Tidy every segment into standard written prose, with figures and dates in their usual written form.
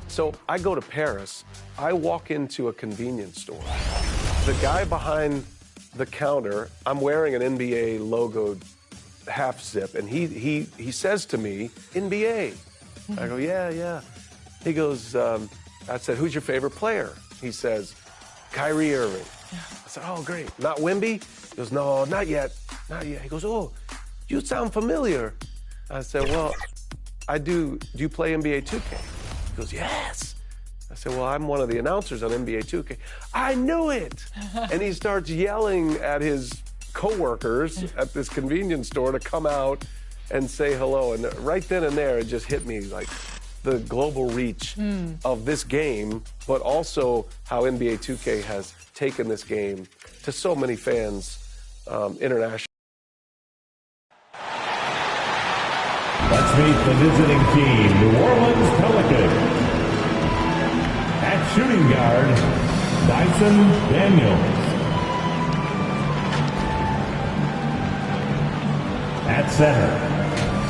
So I go to Paris. I walk into a convenience store. The guy behind the counter, I'm wearing an NBA logoed half zip, and he says to me, NBA. I go, yeah. He goes, I said, who's your favorite player? He says, Kyrie Irving. I said, oh, great. Not Wemby? He goes, no, not yet. He goes, oh, you sound familiar. I said, well, I do. Do you play NBA 2K? He goes, yes. I said, well, I'm one of the announcers on NBA 2K. I knew it. And he starts yelling at his coworkers at this convenience store to come out and say hello. And right then and there, it just hit me like the global reach of this game, but also how NBA 2K has taken this game to so many fans internationally. Let's meet the visiting team, New Orleans Pelicans. At shooting guard, Dyson Daniels. At center,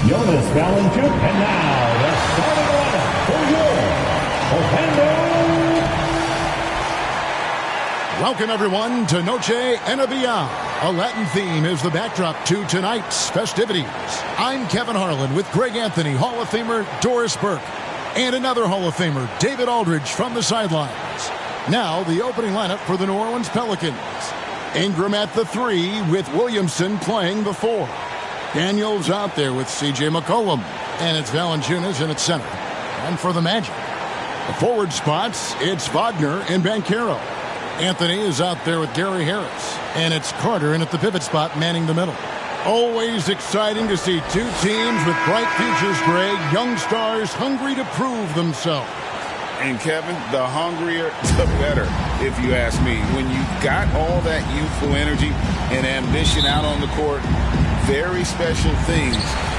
Jonas Valanciunas. And now, the starting lineup for your Orlando. Welcome, everyone, to Noche Enabia. A Latin theme is the backdrop to tonight's festivities. I'm Kevin Harlan with Greg Anthony, Hall of Famer Doris Burke, and another Hall of Famer, David Aldridge, from the sidelines. Now, the opening lineup for the New Orleans Pelicans. Ingram at the 3 with Williamson playing the 4. Daniels out there with C.J. McCollum, and it's Valanciunas in at center. And for the Magic, the forward spots, it's Wagner and Banchero. Anthony is out there with Gary Harris, and it's Carter in at the pivot spot manning the middle. Always exciting to see two teams with bright futures, Greg. Young stars hungry to prove themselves. And Kevin, the hungrier, the better, if you ask me. When you got all that youthful energy and ambition out on the court, very special things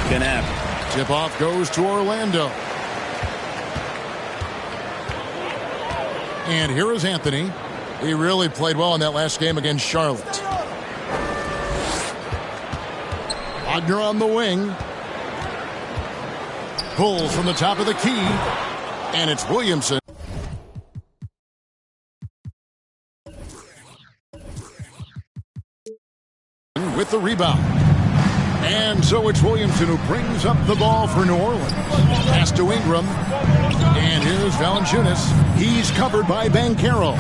can happen. Tip-off goes to Orlando. And here is Anthony. He really played well in that last game against Charlotte. Wagner on the wing. Pulls from the top of the key. And it's Williamson. With the rebound. And so it's Williamson who brings up the ball for New Orleans. Pass to Ingram. And here's Valanciunas. He's covered by Banchero.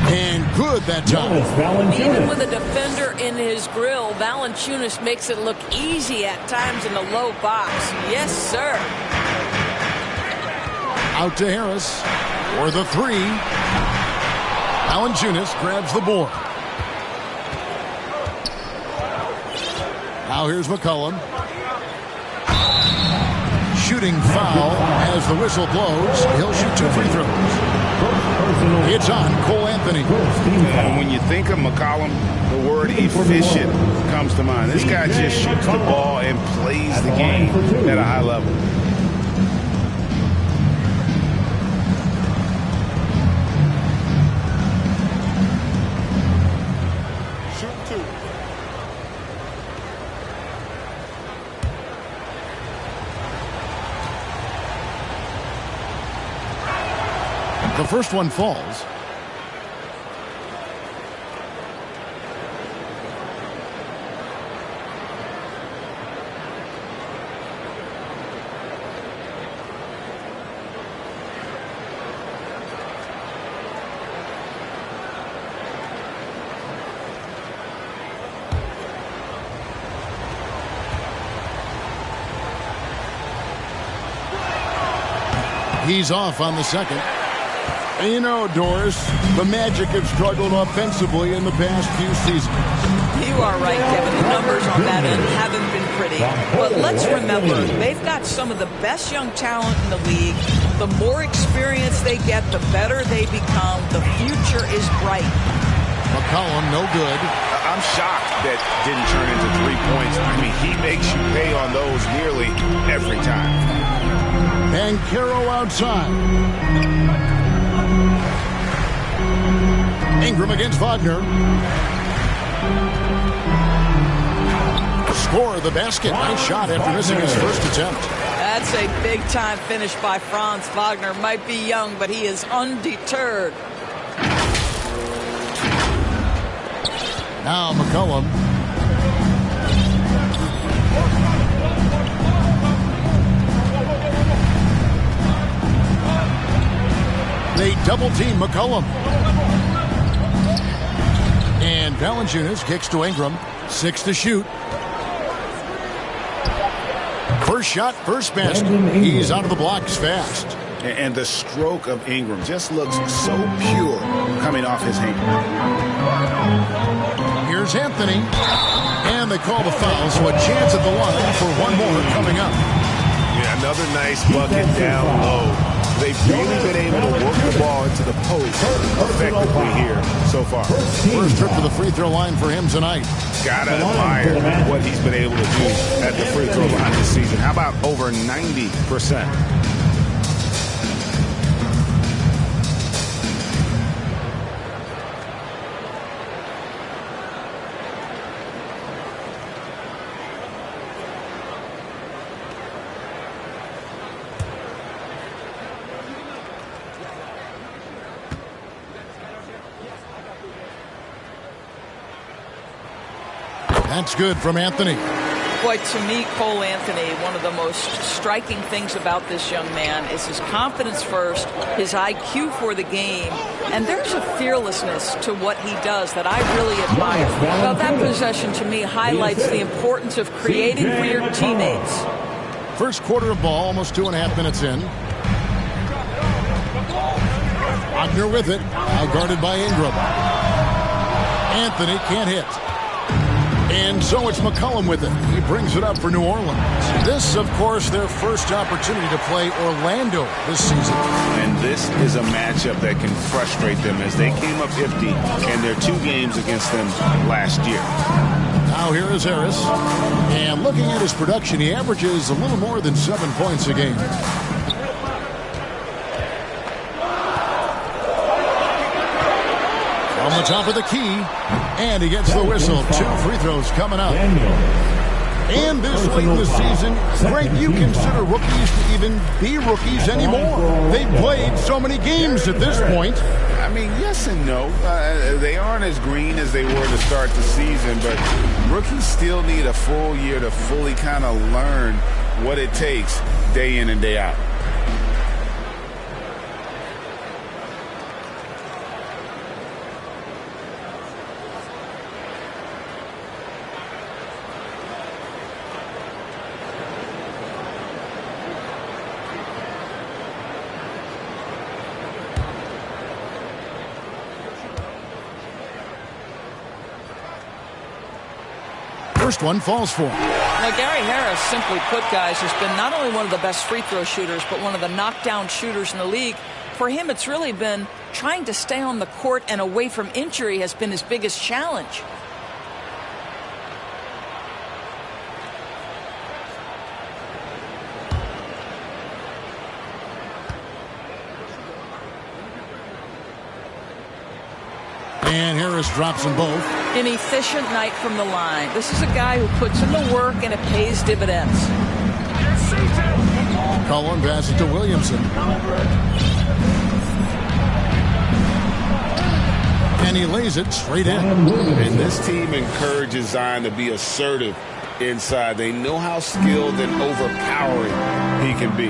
And good that time. Even with a defender in his grill, Valanciunas makes it look easy at times in the low box. Yes, sir. Out to Harris for the 3. Valanciunas grabs the board. Now here's McCollum. Shooting foul as the whistle blows. He'll shoot 2 free throws. It's on Cole Anthony. And when you think of McCollum, the word efficient comes to mind. This guy just shoots the ball and plays the game at a high level. Shoot 2. The first one falls. He's off on the second. And you know, Doris, the Magic have struggled offensively in the past few seasons. You are right, Kevin. The numbers on that end haven't been pretty. But let's remember, they've got some of the best young talent in the league. The more experience they get, the better they become. The future is bright. McCollum, no good. I'm shocked that didn't turn into 3 points. I mean, he makes you pay on those nearly every time. And Banchero outside. Ingram against Wagner. Score the basket. Nice shot after missing his first attempt. That's a big-time finish by Franz Wagner. Might be young, but he is undeterred. Now McCollum. They double-team McCollum. And Valanciunas kicks to Ingram. 6 to shoot. First shot, first basket. He's out of the blocks fast. And the stroke of Ingram just looks so pure coming off his hand. Here's Anthony. And they call the foul, so a chance at the line for one more coming up. Yeah, another nice bucket down low. They've really been able to work the ball into the post effectively here so far. First trip to the free throw line for him tonight. Gotta admire what he's been able to do at the free throw line this season. How about over 90%? That's good from Anthony. Boy, to me, Cole Anthony, one of the most striking things about this young man is his confidence first, his IQ for the game, and there's a fearlessness to what he does that I really admire. Well, that possession to me highlights the importance of creating for your teammates. First quarter of ball, almost 2.5 minutes in. Wagner with it, now guarded by Ingram. Anthony can't hit. And so it's McCollum with it. He brings it up for New Orleans. This, of course, their first opportunity to play Orlando this season. And this is a matchup that can frustrate them as they came up 50 in their 2 games against them last year. Now here is Harris. And looking at his production, he averages a little more than 7 points a game. On the top of the key. And he gets the whistle. 2 free throws coming up. And this late in the season, Greg, you consider rookies to even be rookies anymore. They've played so many games at this point. I mean, yes and no. They aren't as green as they were to start the season, but rookies still need a full year to fully kind of learn what it takes day in and day out. First one falls for him. Now, Gary Harris, simply put, guys, has been not only one of the best free throw shooters, but one of the knockdown shooters in the league. For him, it's really been trying to stay on the court and away from injury has been his biggest challenge. And Harris drops them both. An efficient night from the line. This is a guy who puts in the work and it pays dividends. Cullen passes to Williamson. And he lays it straight in. And this team encourages Zion to be assertive inside. They know how skilled and overpowering he can be.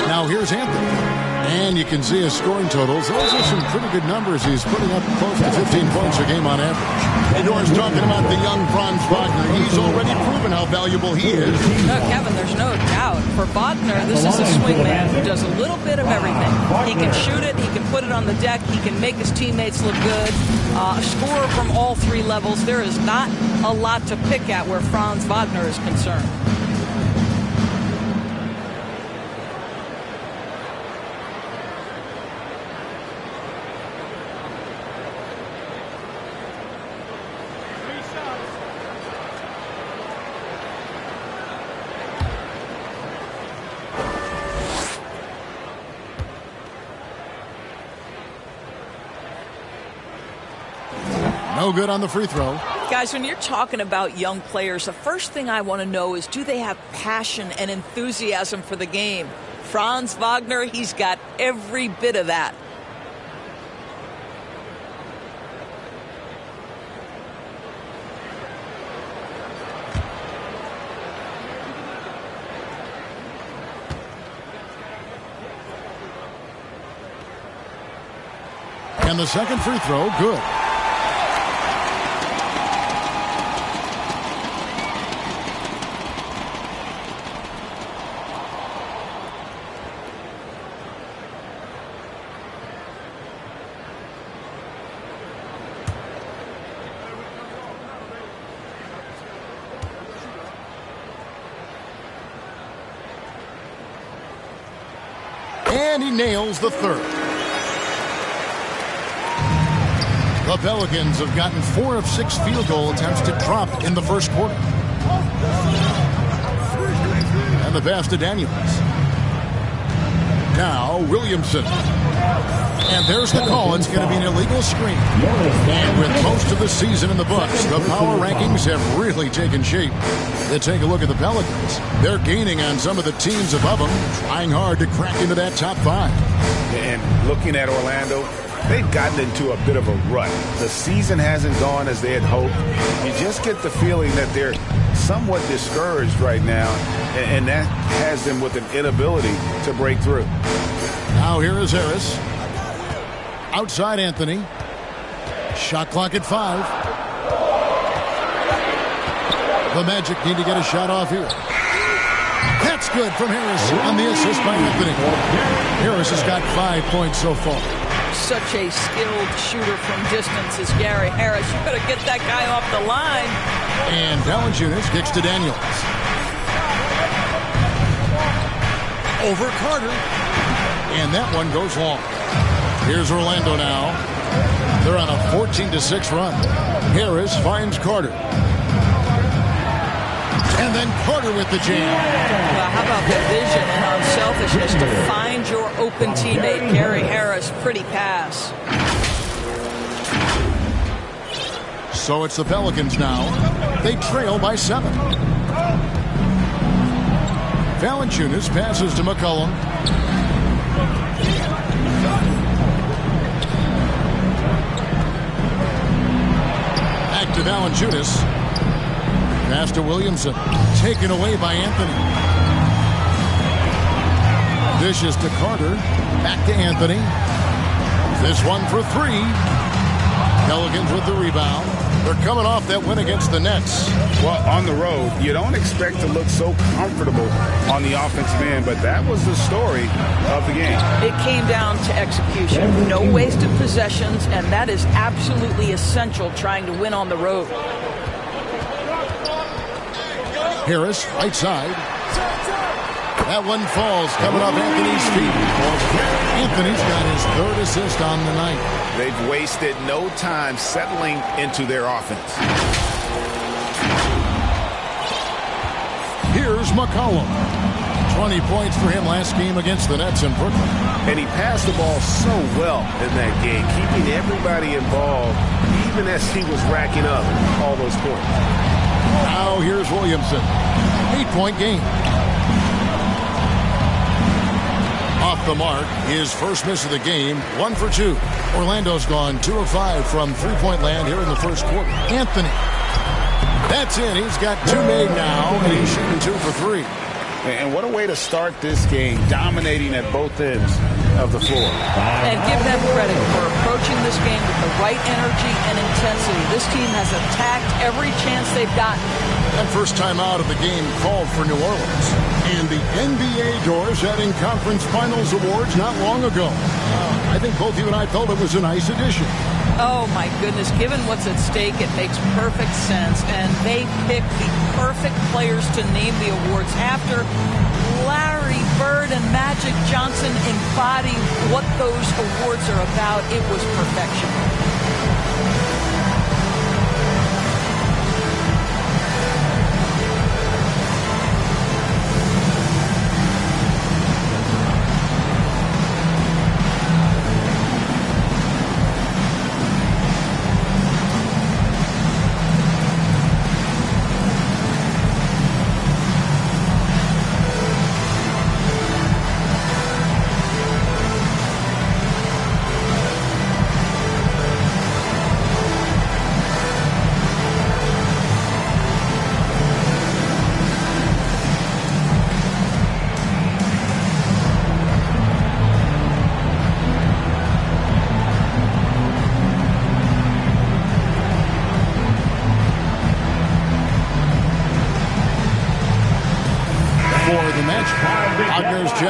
Now here's Anthony. And you can see his scoring totals. Those are some pretty good numbers. He's putting up close to 15 points a game on average. And Doris talking about the young Franz Wagner. He's already proven how valuable he is. No, Kevin, there's no doubt. For Wagner, this is a swingman who does a little bit of everything. He can shoot it. He can put it on the deck. He can make his teammates look good. A scorer from all 3 levels. There is not a lot to pick at where Franz Wagner is concerned. No good on the free throw. Guys, when you're talking about young players, the first thing I want to know is, do they have passion and enthusiasm for the game? Franz Wagner, he's got every bit of that. And the second free throw, good. And he nails the third. The Pelicans have gotten 4 of 6 field goal attempts to drop in the first quarter. And the pass to Daniels. Now Williamson. And there's the call. It's going to be an illegal screen. And with most of the season in the books, the power rankings have really taken shape. Let's take a look at the Pelicans. They're gaining on some of the teams above them, trying hard to crack into that top 5. And looking at Orlando, they've gotten into a bit of a rut. The season hasn't gone as they had hoped. You just get the feeling that they're somewhat discouraged right now, and that has them with an inability to break through. Now here is Harris. Outside Anthony. Shot clock at 5. The Magic need to get a shot off here. That's good from Harris on the assist by Anthony. Harris has got 5 points so far. Such a skilled shooter from distance is Gary Harris. You better get that guy off the line. And Valanciunas kicks to Daniels. Over Carter. And that one goes long. Here's Orlando now. They're on a 14-6 run. Harris finds Carter. And then Carter with the jam. Well, how about the vision and unselfishness to find your open teammate, Gary Harris? Pretty pass. So it's the Pelicans now. They trail by 7. Valanciunas passes to McCollum. Back to Valanciunas. Pass to Williamson. Taken away by Anthony. Dishes to Carter. Back to Anthony. This one for 3. Pelicans with the rebound. They're coming off that win against the Nets. Well, on the road, you don't expect to look so comfortable on the offensive end, but that was the story of the game. It came down to execution. No wasted possessions, and that is absolutely essential trying to win on the road. Harris, right side. That one falls, coming off Anthony's feet. Anthony's got his 3rd assist on the night. They've wasted no time settling into their offense. Here's McCollum. 20 points for him last game against the Nets in Brooklyn. And he passed the ball so well in that game, keeping everybody involved, even as he was racking up all those points. Now here's Williamson. 8-point game. Off the mark, his first miss of the game, 1 for 2. Orlando's gone 2 of 5 from three-point land here in the first quarter. Anthony. That's in. He's got 2 made now, and he's shooting 2 for 3. And what a way to start this game, dominating at both ends of the floor. And give them credit for approaching this game with the right energy and intensity. This team has attacked every chance they've gotten. That first time out of the game called for New Orleans. And the NBA doors had in conference finals awards not long ago. I think both you and I felt it was a nice addition. Oh, my goodness. Given what's at stake, it makes perfect sense. And they picked the perfect players to name the awards after. Larry Bird and Magic Johnson embody what those awards are about. It was perfection.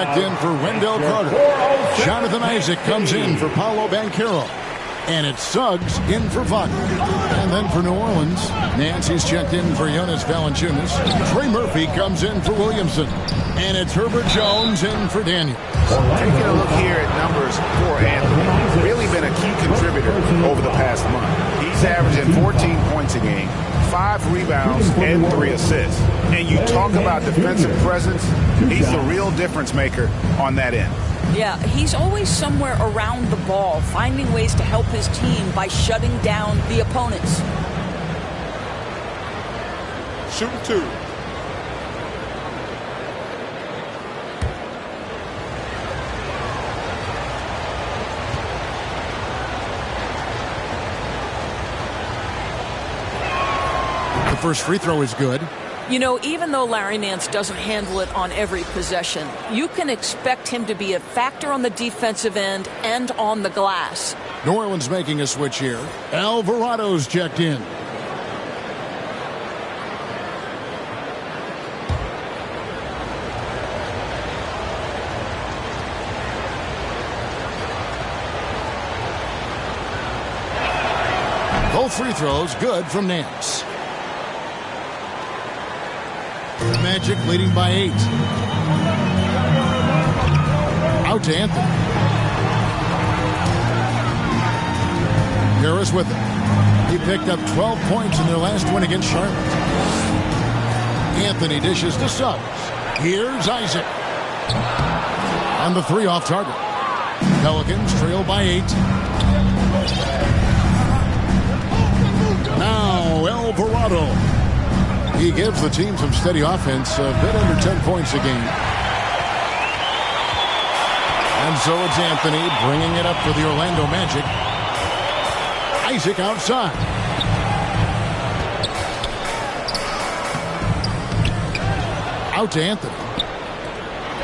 checked in for Wendell Carter. Jonathan Isaac comes in for Paolo Banchero. And it's Suggs in for Wagner. And then for New Orleans, Nancy's checked in for Jonas Valanciunas. Trey Murphy comes in for Williamson. And it's Herbert Jones in for Daniel. Taking a look here at numbers for Anthony, really been a key contributor over the past month. He's averaging 14 points a game, 5 rebounds, and 3 assists. And you talk about defensive presence, he's the real difference maker on that end. Yeah, he's always somewhere around the ball, finding ways to help his team by shutting down the opponents. Shooting 2. The first free throw is good. You know, even though Larry Nance doesn't handle it on every possession, you can expect him to be a factor on the defensive end and on the glass. New Orleans making a switch here. Alvarado's checked in. Both free throws good from Nance. Magic leading by 8. Out to Anthony. Harris with it. He picked up 12 points in their last win against Charlotte. Anthony dishes to Suggs. Here's Isaac. On the 3 off target. Pelicans trail by 8. Now Alvarado. He gives the team some steady offense, a bit under 10 points a game. And so it's Anthony bringing it up for the Orlando Magic. Isaac outside. Out to Anthony.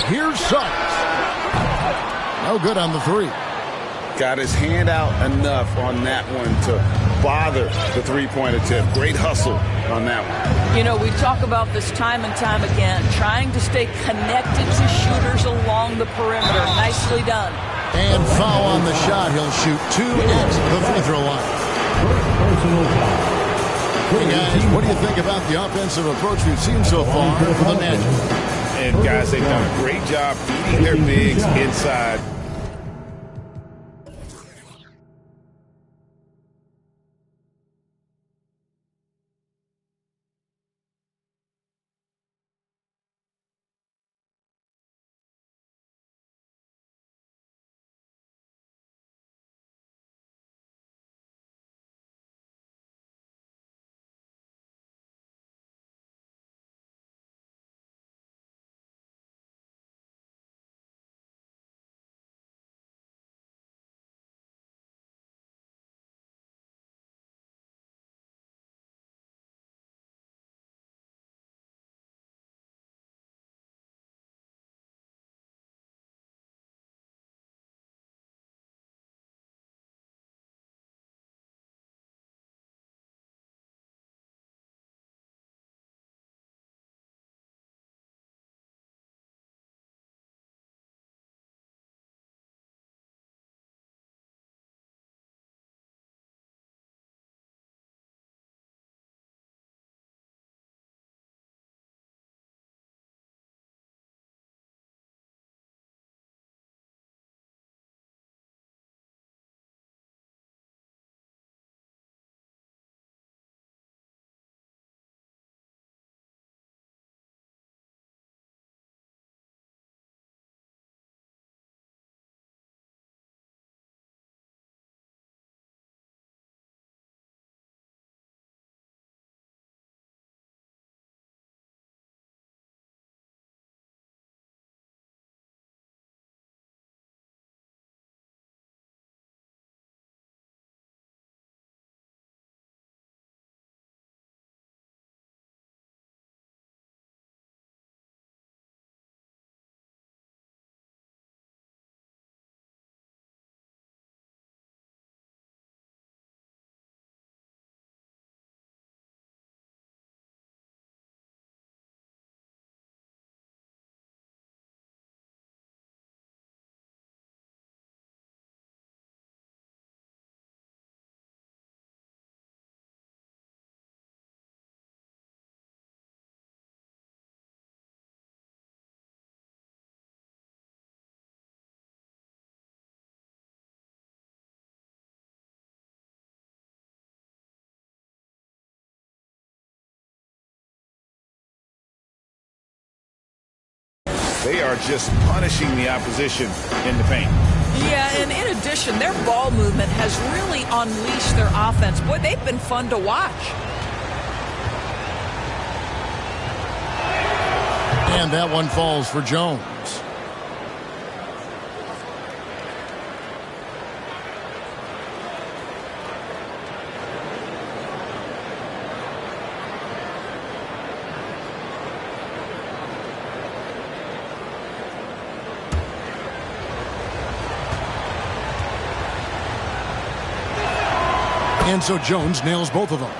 Here's Suggs. No good on the 3. Got his hand out enough on that one to bother the three-point attempt. Great hustle on that one. You know, we talk about this time and time again, trying to stay connected to shooters along the perimeter. Nicely done. And foul on the shot. He'll shoot 2 at the free throw line. Hey guys, what do you think about the offensive approach we've seen so far for the Magic? And guys, they've done a great job feeding their bigs inside. They are just punishing the opposition in the paint. Yeah, and in addition, their ball movement has really unleashed their offense. Boy, they've been fun to watch. And that one falls for Jones. And so Jones nails both of them.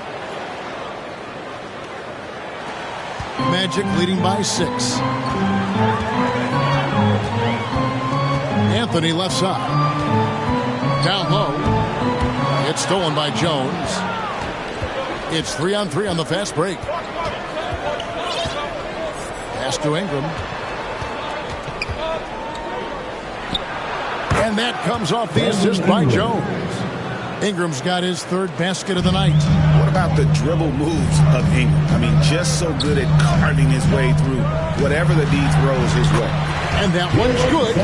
Magic leading by 6. Anthony left side. Down low. It's stolen by Jones. It's 3-on-3 on the fast break. Pass to Ingram. And that comes off the assist by Jones. Ingram's got his 3rd basket of the night. What about the dribble moves of Ingram? I mean, just so good at carving his way through whatever the D throws his way. And that one's good.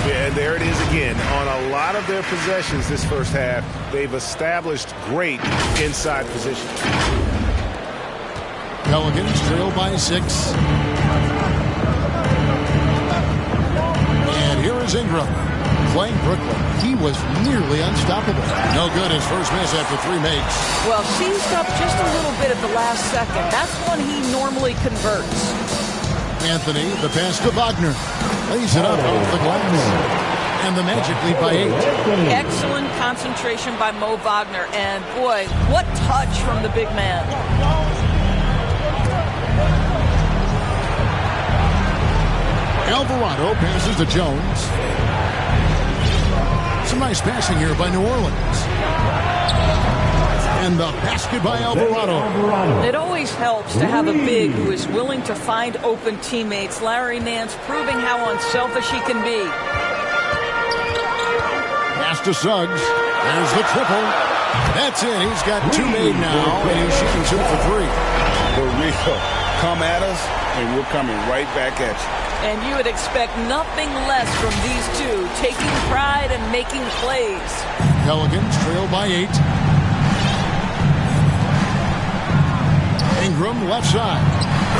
Yeah, there it is again. On a lot of their possessions this first half, they've established great inside position. Pelicans trail by 6. And here is Ingram. Playing Brooklyn, he was nearly unstoppable. No good, his first miss after 3 makes. Well, seized up just a little bit at the last second. That's when he normally converts. Anthony, the pass to Wagner. Lays it up off the glass. And the Magic lead by 8. Excellent concentration by Mo Wagner. And boy, what touch from the big man. Alvarado passes to Jones. Some nice passing here by New Orleans. And the basket by Alvarado. It always helps to have a big who is willing to find open teammates. Larry Nance proving how unselfish he can be. Pass to Suggs. There's the triple. That's it. He's got 2 made now, and he's shooting 2 for 3. For real. Come at us, and we're coming right back at you. And you would expect nothing less from these two, taking pride and making plays. Pelicans trail by 8. Ingram left side.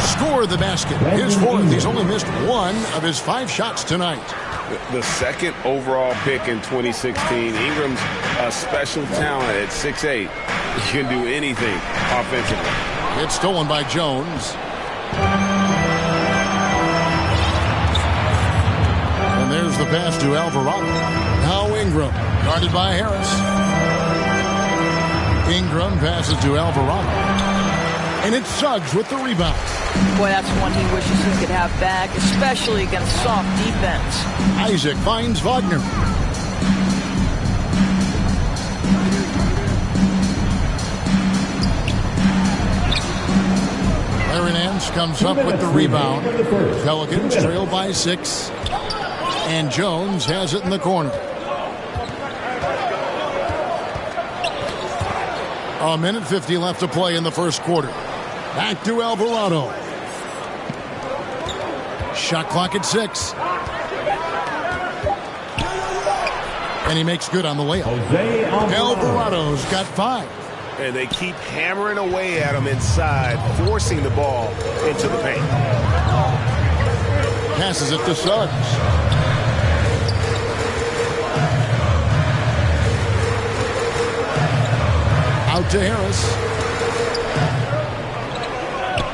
Score the basket. His 4th. He's only missed 1 of his 5 shots tonight. The 2nd overall pick in 2016. Ingram's a special talent at 6'8". He can do anything offensively. It's stolen by Jones. And there's the pass to Alvarado. Now Ingram, guarded by Harris. Ingram passes to Alvarado. And it's Suggs with the rebound. Boy, that's one he wishes he could have back, especially against soft defense. Isaac finds Wagner. Larry Nance comes up with the rebound. Pelicans trail by 6. And Jones has it in the corner. A minute 50 left to play in the first quarter. Back to Alvarado. Shot clock at 6. And he makes good on the layup. Alvarado's got 5. And they keep hammering away at him inside, forcing the ball into the paint. Passes it to Suggs. Out to Harris.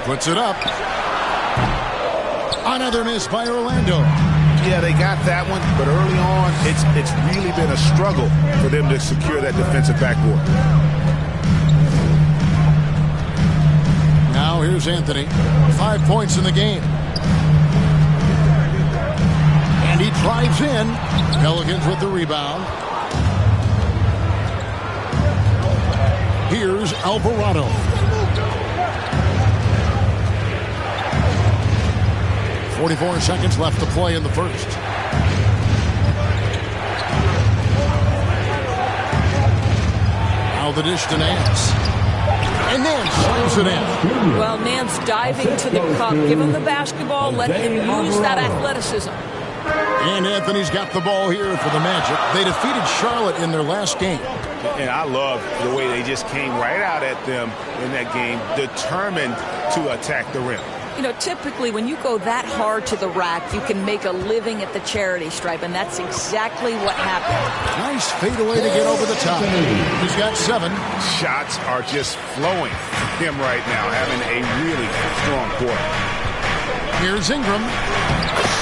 Puts it up. Another miss by Orlando. Yeah, they got that one, but early on, it's really been a struggle for them to secure that defensive backboard. Now here's Anthony. 5 points in the game. And he drives in. Pelicans with the rebound. Here's Alvarado. .44 seconds left to play in the first. Now the dish to Nance. And then slams it in. Well, Nance diving to the cup. Give him the basketball. Let him use that athleticism. And Anthony's got the ball here for the Magic. They defeated Charlotte in their last game. And I love the way they just came right out at them in that game, determined to attack the rim. You know, typically when you go that hard to the rack, you can make a living at the charity stripe, and that's exactly what happened. Nice fadeaway to get over the top. He's got 7. Shots are just flowing him right now, having a really strong quarter. Here's Ingram.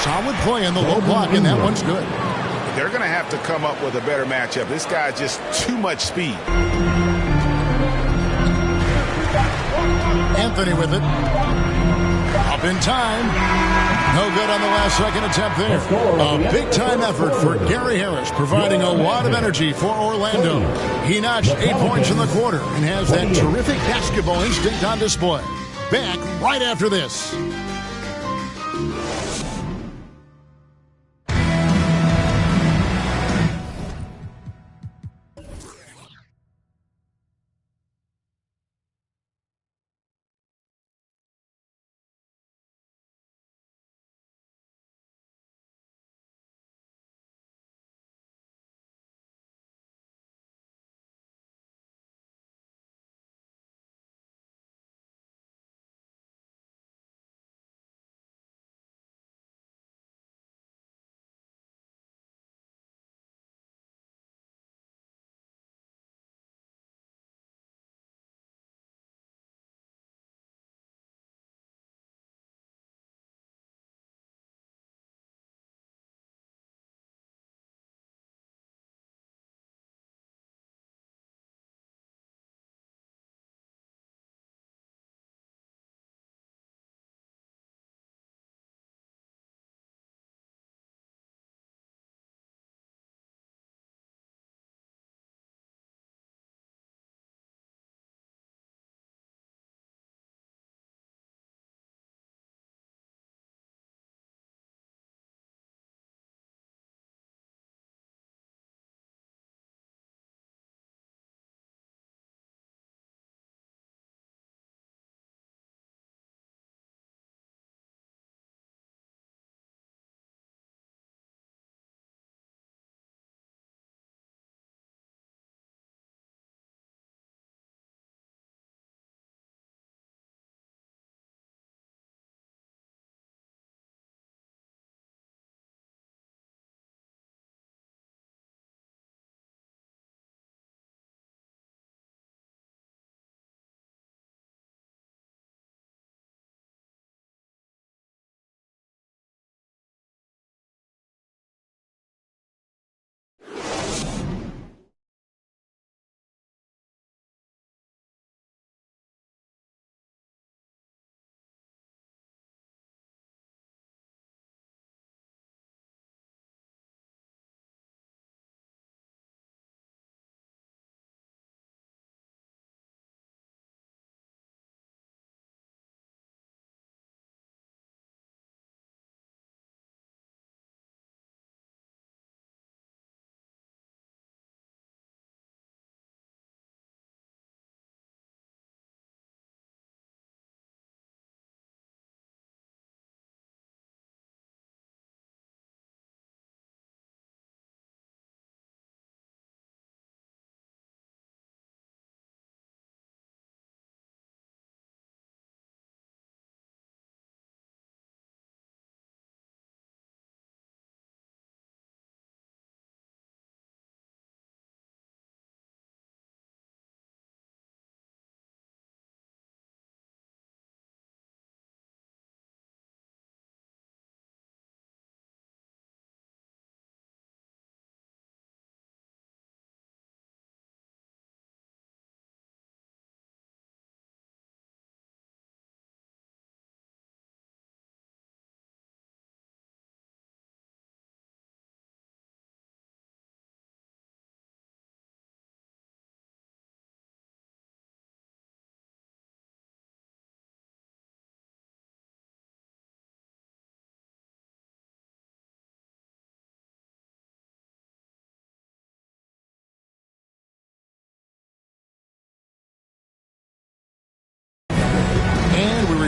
Solid play in the low block, and that one's good. They're going to have to come up with a better matchup. This guy's just too much speed. Anthony with it. Up in time. No good on the last second attempt there. A big-time effort for Gary Harris, providing a lot of energy for Orlando. He notched 8 points in the quarter and has that terrific basketball instinct on display. Back right after this.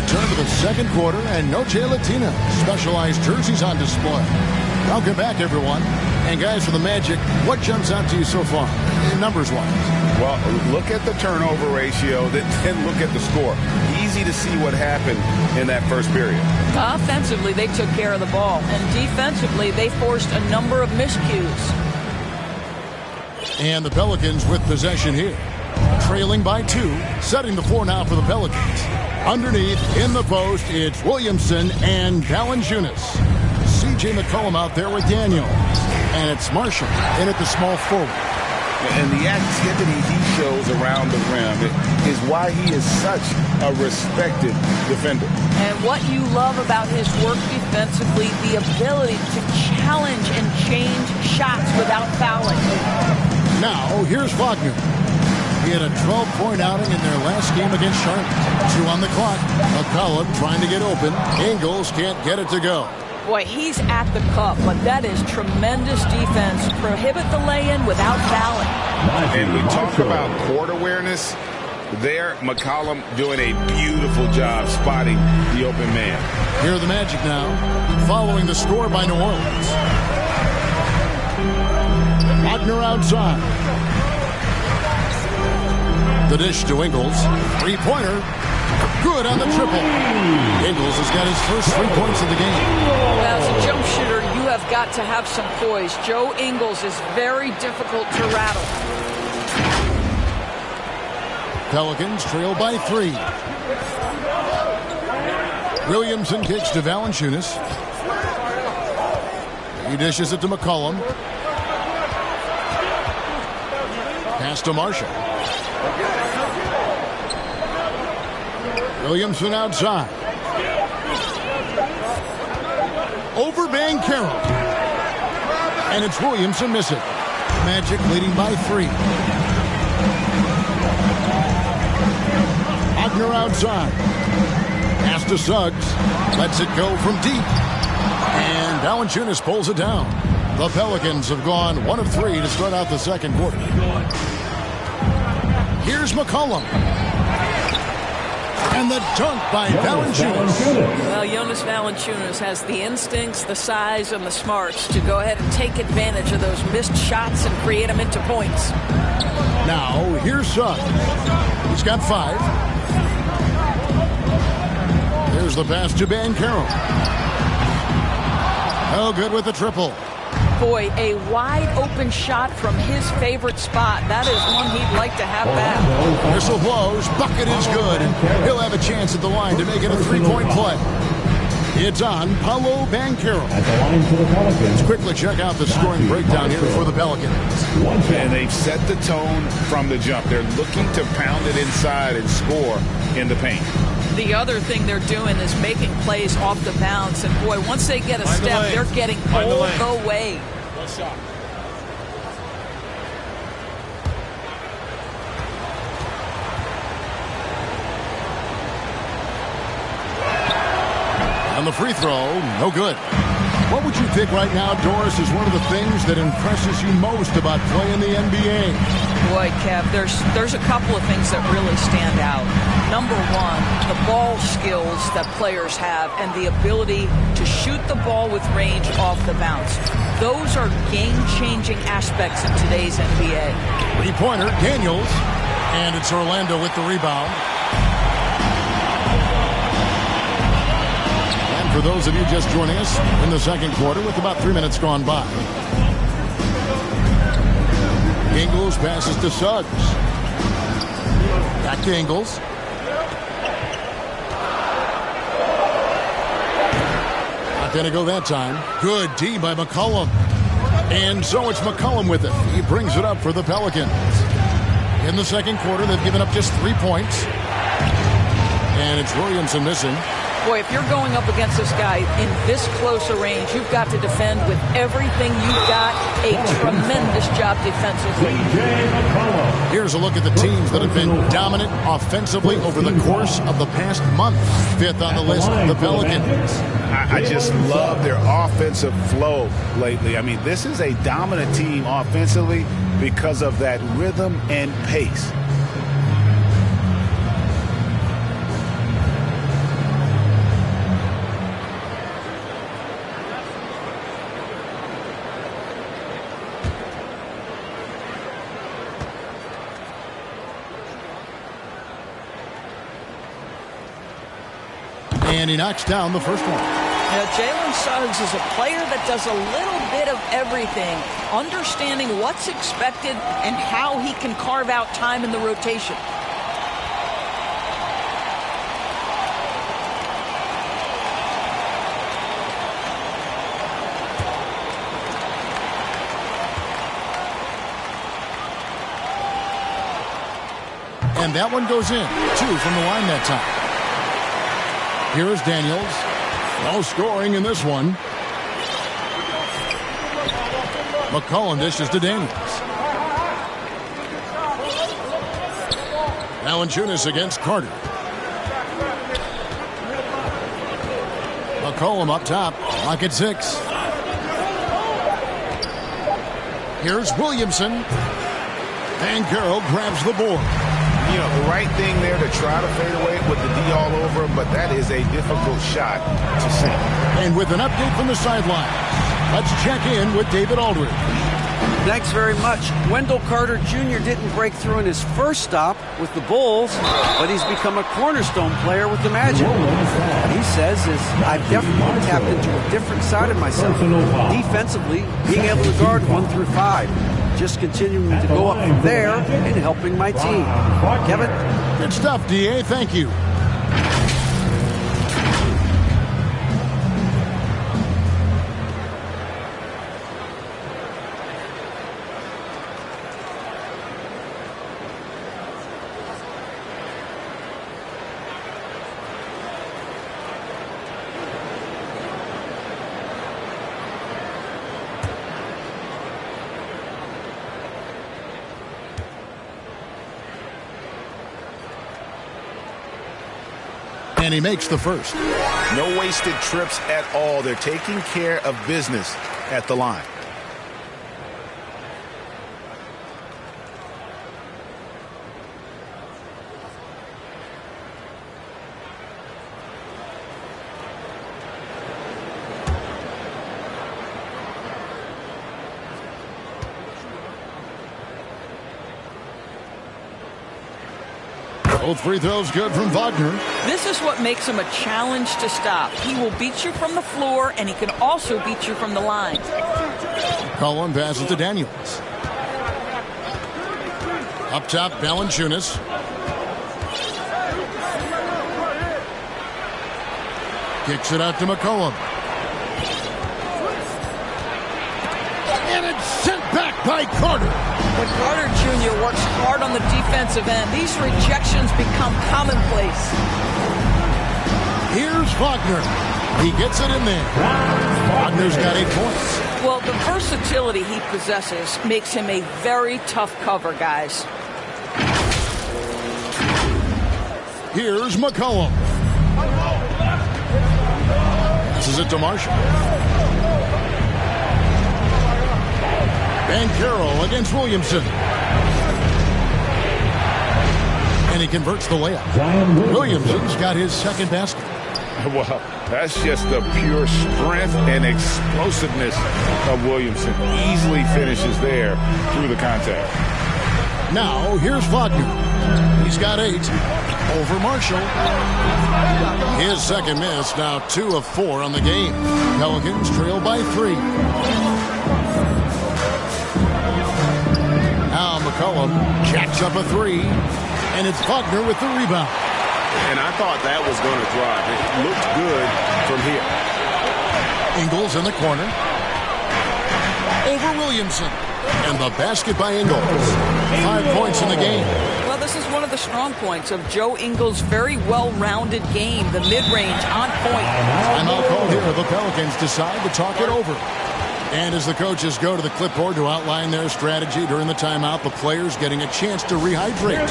return to the second quarter, and Noche Latina specialized jerseys on display. Welcome back, everyone. And guys, for the Magic, what jumps out to you so far, numbers-wise? Well, look at the turnover ratio, then look at the score. Easy to see what happened in that first period. Offensively, they took care of the ball, and defensively, they forced a number of miscues. And the Pelicans with possession here. Trailing by 2, setting the floor now for the Pelicans. Underneath, in the post, it's Williamson and Valanciunas. C.J. McCollum out there with Daniels. And it's Marshall in at the small forward. And the activity he shows around the rim is why he is such a respected defender. And what you love about his work defensively, the ability to challenge and change shots without fouling. Now, here's Wagner. He had a 12-point outing in their last game against Charlotte. 2 on the clock. McCollum trying to get open. Ingles can't get it to go. Boy, he's at the cup, but that is tremendous defense. Prohibit the lay-in without fouling. And we talk about court awareness. There, McCollum doing a beautiful job spotting the open man. Here are the Magic now, following the score by New Orleans. Wagner outside. The dish to Ingles. 3-pointer. Good on the triple. Ingles has got his first 3 points of the game. Now, as a jump shooter, you have got to have some poise. Joe Ingles is very difficult to rattle. Pelicans trail by 3. Williamson kicks to Valanciunas. He dishes it to McCollum. Pass to Marshall. Williamson outside. Over Banchero. And it's Williamson missing. Magic leading by 3. Wagner outside. Pass to Suggs. Lets it go from deep. And Valanciunas pulls it down. The Pelicans have gone 1 of 3 to start out the second quarter. Here's McCollum. And the dunk by Valanciunas. Well, Jonas Valanciunas has the instincts, the size, and the smarts to go ahead and take advantage of those missed shots and create them into points. Now, here's Suggs. He's got 5. Here's the pass to Banchero. Oh, good with the triple. Boy, a wide-open shot from his favorite spot. That is one he'd like to have back. Whistle blows. Bucket is good. He'll have a chance at the line to make it a 3-point play. It's on Paolo Banchero. At the line for the Pelicans. Let's quickly check out the scoring breakdown here for the Pelicans. And they've set the tone from the jump. They're looking to pound it inside and score in the paint. The other thing they're doing is making plays off the bounce. And, boy, once they get a step, they're getting all the way. One shot. On the free throw, no good. What would you pick right now, Doris, is one of the things that impresses you most about playing the NBA? Boy, Kev, there's a couple of things that really stand out. Number one, the ball skills that players have and the ability to shoot the ball with range off the bounce. Those are game-changing aspects in today's NBA. 3-pointer, Daniels. And it's Orlando with the rebound. And for those of you just joining us in the second quarter with about 3 minutes gone by. Ingles passes to Suggs. Back to Ingles. Not going to go that time. Good D by McCollum. And so it's McCollum with it. He brings it up for the Pelicans. In the second quarter, they've given up just 3 points. And it's Williamson missing. Boy, if you're going up against this guy in this close a range, you've got to defend with everything you've got. A tremendous job defensively. Here's a look at the teams that have been dominant offensively over the course of the past month. 5th on the list, the Pelicans. I just love their offensive flow lately. I mean, this is a dominant team offensively because of that rhythm and pace. And he knocks down the first one. Now, Jalen Suggs is a player that does a little bit of everything, understanding what's expected and how he can carve out time in the rotation. And that one goes in. 2 from the line that time. Here's Daniels. No scoring in this one. McCollum dishes to Daniels. Valanciunas against Carter. McCollum up top. Lock at 6. Here's Williamson. And Carroll grabs the board. You know, the right thing there to try to fade away with the D all over him, but that is a difficult shot to sink. And with an update from the sideline, let's check in with David Aldridge. Thanks very much. Wendell Carter Jr. didn't break through in his first stop with the Bulls, but he's become a cornerstone player with the Magic. What he says is, I've definitely tapped into a different side of myself. Defensively, being able to guard 1 through 5. Just continuing to go up from there and helping my team. Kevin? Good stuff, D.A. Thank you. And he makes the first. No wasted trips at all. They're taking care of business at the line. Both free throws good from Wagner. This is what makes him a challenge to stop. He will beat you from the floor, and he can also beat you from the line. Cullen passes to Daniels. Up top, Valanciunas. Kicks it out to McCollum. And it's sent back by Carter. When Carter Jr. works hard on the defensive end, these rejections become commonplace. Here's Wagner. He gets it in there. Wagner's got 8 points. Well, the versatility he possesses makes him a very tough cover, guys. Here's McCollum. Passes it to Marshall. And Carroll against Williamson. And he converts the layup. Williamson's got his second basket. Well, that's just the pure strength and explosiveness of Williamson. Easily finishes there through the contact. Now, here's Wagner. He's got 8 over Marshall. His second miss, now 2 of 4 on the game. Pelicans trail by 3. Now McCollum jacks up a 3, and it's Wagner with the rebound. And I thought that was going to drive. It looked good from here. Ingles in the corner. Over Williamson. And the basket by Ingles. 5 points in the game. Well, this is one of the strong points of Joe Ingles' very well-rounded game. The mid-range on point. Timeout call here. The Pelicans decide to talk it over. And as the coaches go to the clipboard to outline their strategy during the timeout, the players getting a chance to rehydrate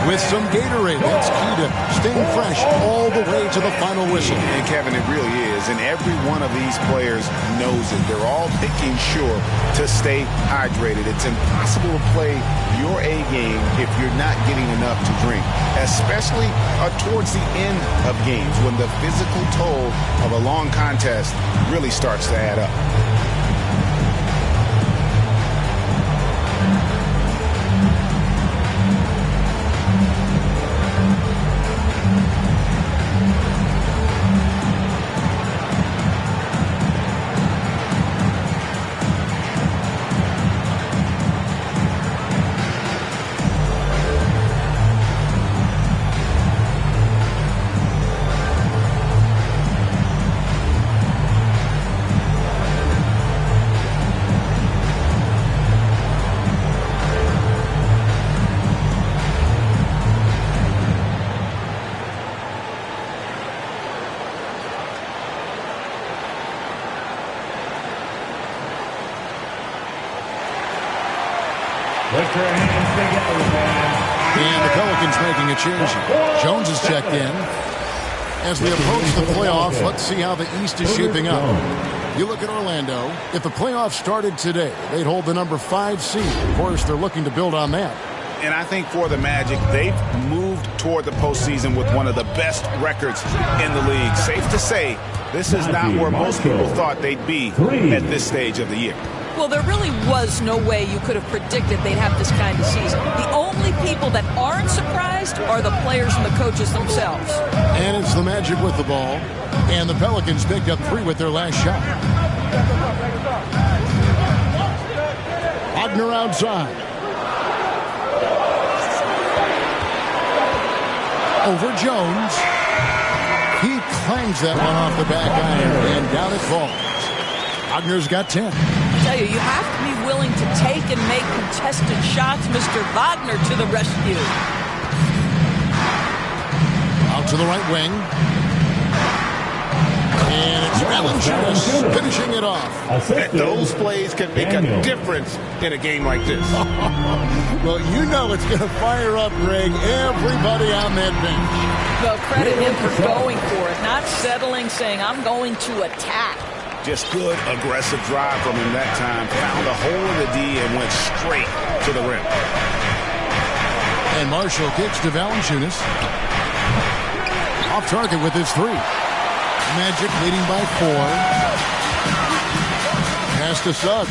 with some Gatorade. That's key to staying fresh all the way to the final whistle. And Kevin, it really is. And every one of these players knows it. They're all making sure to stay hydrated. It's impossible to play your A game if you're not getting enough to drink, especially towards the end of games when the physical toll of a long contest really starts to add up. And the Pelicans making a change. Jones is checked in. As we approach the playoffs, let's see how the East is shaping up. You look at Orlando. If the playoffs started today, they'd hold the number 5 seed. Of course, they're looking to build on that. And I think for the Magic, they've moved toward the postseason with one of the best records in the league. Safe to say, this is not where most people thought they'd be at this stage of the year. Well, there really was no way you could have predicted they'd have this kind of season. The only people that aren't surprised are the players and the coaches themselves. And it's the Magic with the ball. And the Pelicans picked up 3 with their last shot. Wagner outside. Over Jones. He clangs that one off the back iron, and down it falls. Wagner's got 10. I tell you, you have to be willing to take and make contested shots. Mr. Wagner to the rescue. Out to the right wing. And it's Valanciunas finishing it off. Those plays can make a difference in a game like this. Well, you know it's going to fire up, Greg, everybody on that bench. Well, credit him for going for it, not settling, saying, I'm going to attack. Just good, aggressive drive from him that time. Found a hole in the D and went straight to the rim. And Marshall kicks to Valanciunas. Off target with his 3. Magic leading by 4. Pass to Suggs.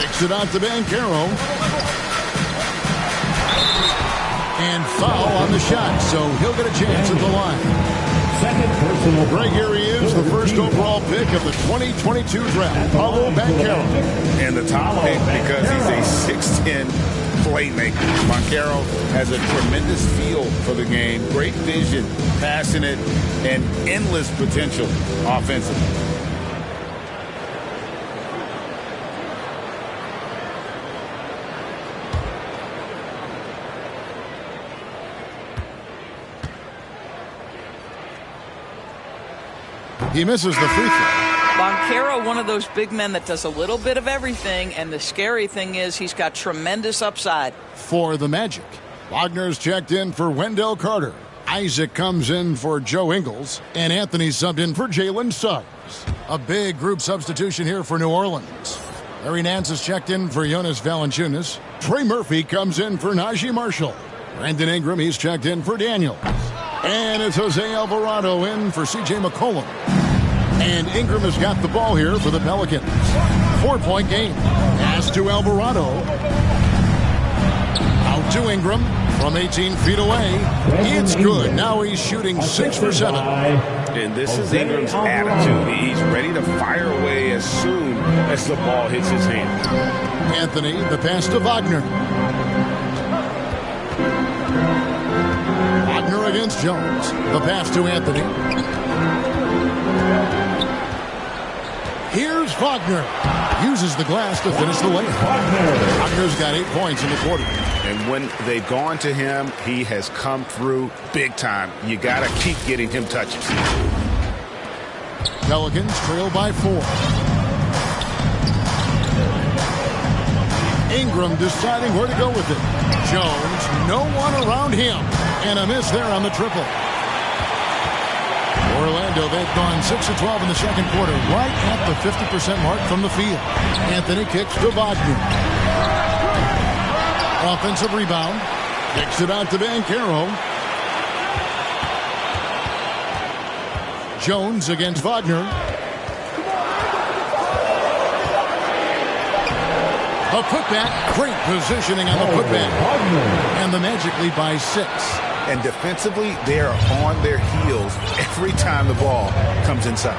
Kicks it out to Banchero. And foul on the shot, so he'll get a chance at the line. Greg, here he is, the first overall pick of the 2022 draft, Paolo Banchero. And the top pick because he's a 6'10 playmaker. Banchero has a tremendous feel for the game, great vision, passing it, and endless potential offensively. He misses the free throw. Banchero, one of those big men that does a little bit of everything, and the scary thing is he's got tremendous upside. For the Magic, Wagner's checked in for Wendell Carter. Isaac comes in for Joe Ingles, and Anthony subbed in for Jalen Suggs. A big group substitution here for New Orleans. Larry Nance is checked in for Jonas Valanciunas. Trey Murphy comes in for Najee Marshall. Brandon Ingram, he's checked in for Daniels. And it's Jose Alvarado in for C.J. McCollum. And Ingram has got the ball here for the Pelicans. 4-point game. Pass to Alvarado. Out to Ingram from 18 feet away. It's good. Now he's shooting 6 for 7. And this is Ingram's attitude. He's ready to fire away as soon as the ball hits his hand. Anthony, the pass to Wagner. Wagner against Jones. The pass to Anthony. Here's Wagner. Uses the glass to finish the layup. Wagner's got 8 points in the quarter. And when they've gone to him, he has come through big time. You got to keep getting him touches. Pelicans trail by 4. Ingram deciding where to go with it. Jones, no one around him. And a miss there on the triple. Orlando, they've gone 6 of 12 in the second quarter, right at the 50% mark from the field. Anthony kicks to Wagner. Offensive rebound. Kicks it out to Banchero. Jones against Wagner. A putback. Great positioning on the putback. And the Magic lead by 6. And defensively, they are on their heels every time the ball comes inside.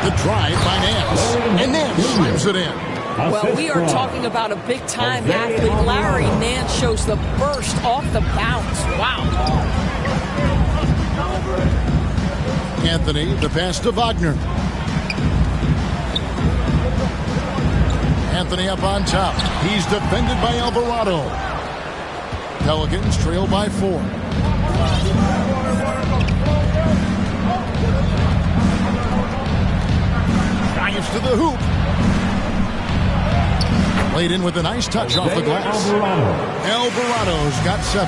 The drive by Nance. And Nance slams it in. Well, we are talking about a big-time athlete. Larry Nance shows the burst off the bounce. Wow. Anthony, the pass to Wagner. Anthony up on top. He's defended by Alvarado. Pelicans trail by 4. Drives to the hoop. Played in with a nice touch off the glass. Alvarado's got 7.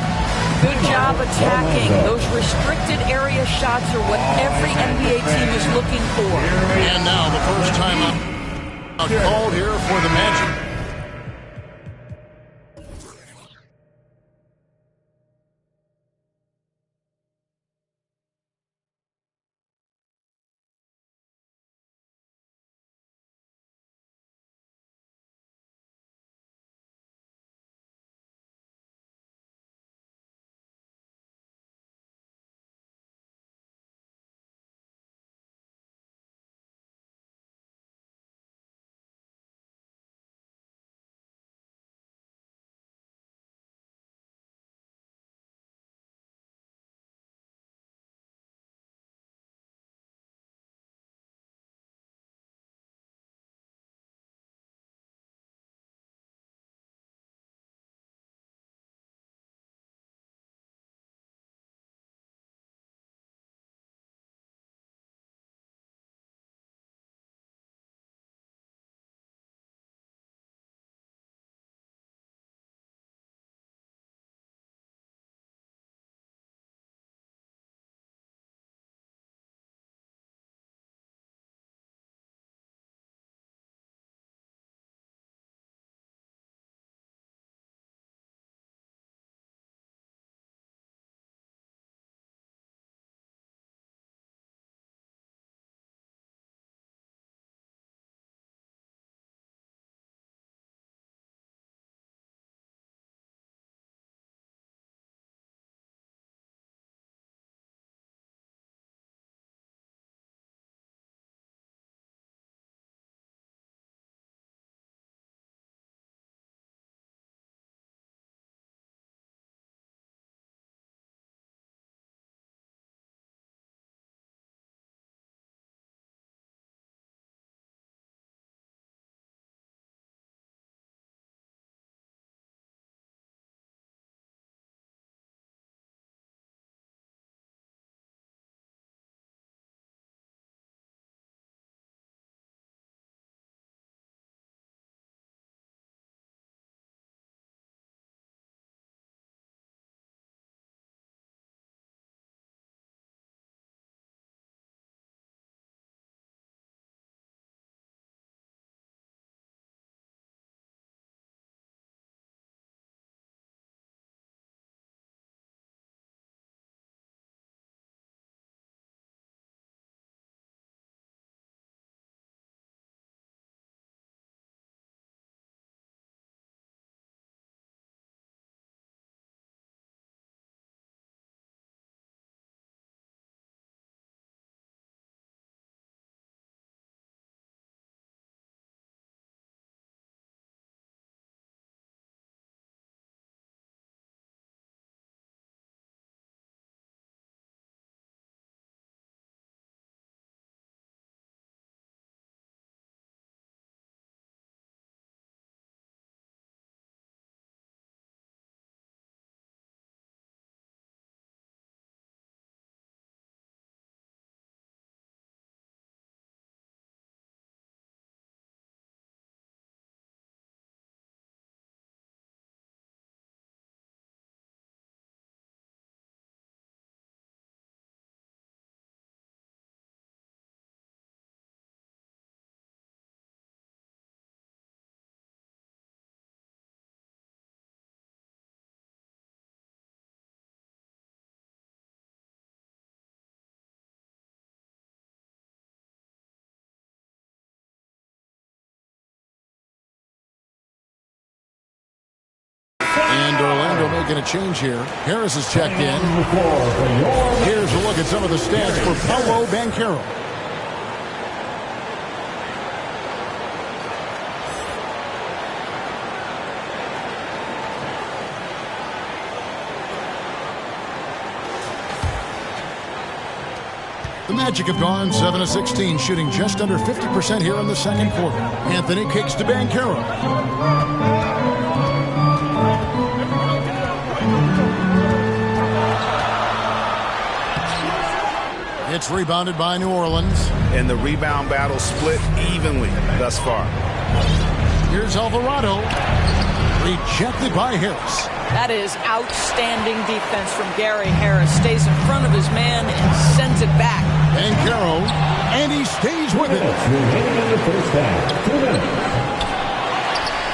Good job attacking. Those restricted area shots are what every NBA team is looking for. And now the first time out called here for the Magic. And Orlando making a change here. Harris is checked in. Here's a look at some of the stats for Paolo Banchero. The Magic have gone 7 of 16, shooting just under 50% here in the second quarter. Anthony kicks to Banchero. It's rebounded by New Orleans. And the rebound battle split evenly thus far. Here's Alvarado. Rejected by Harris. That is outstanding defense from Gary Harris. Stays in front of his man and sends it back. Banchero, and he stays with it. Remaining in the first half. 2 minutes.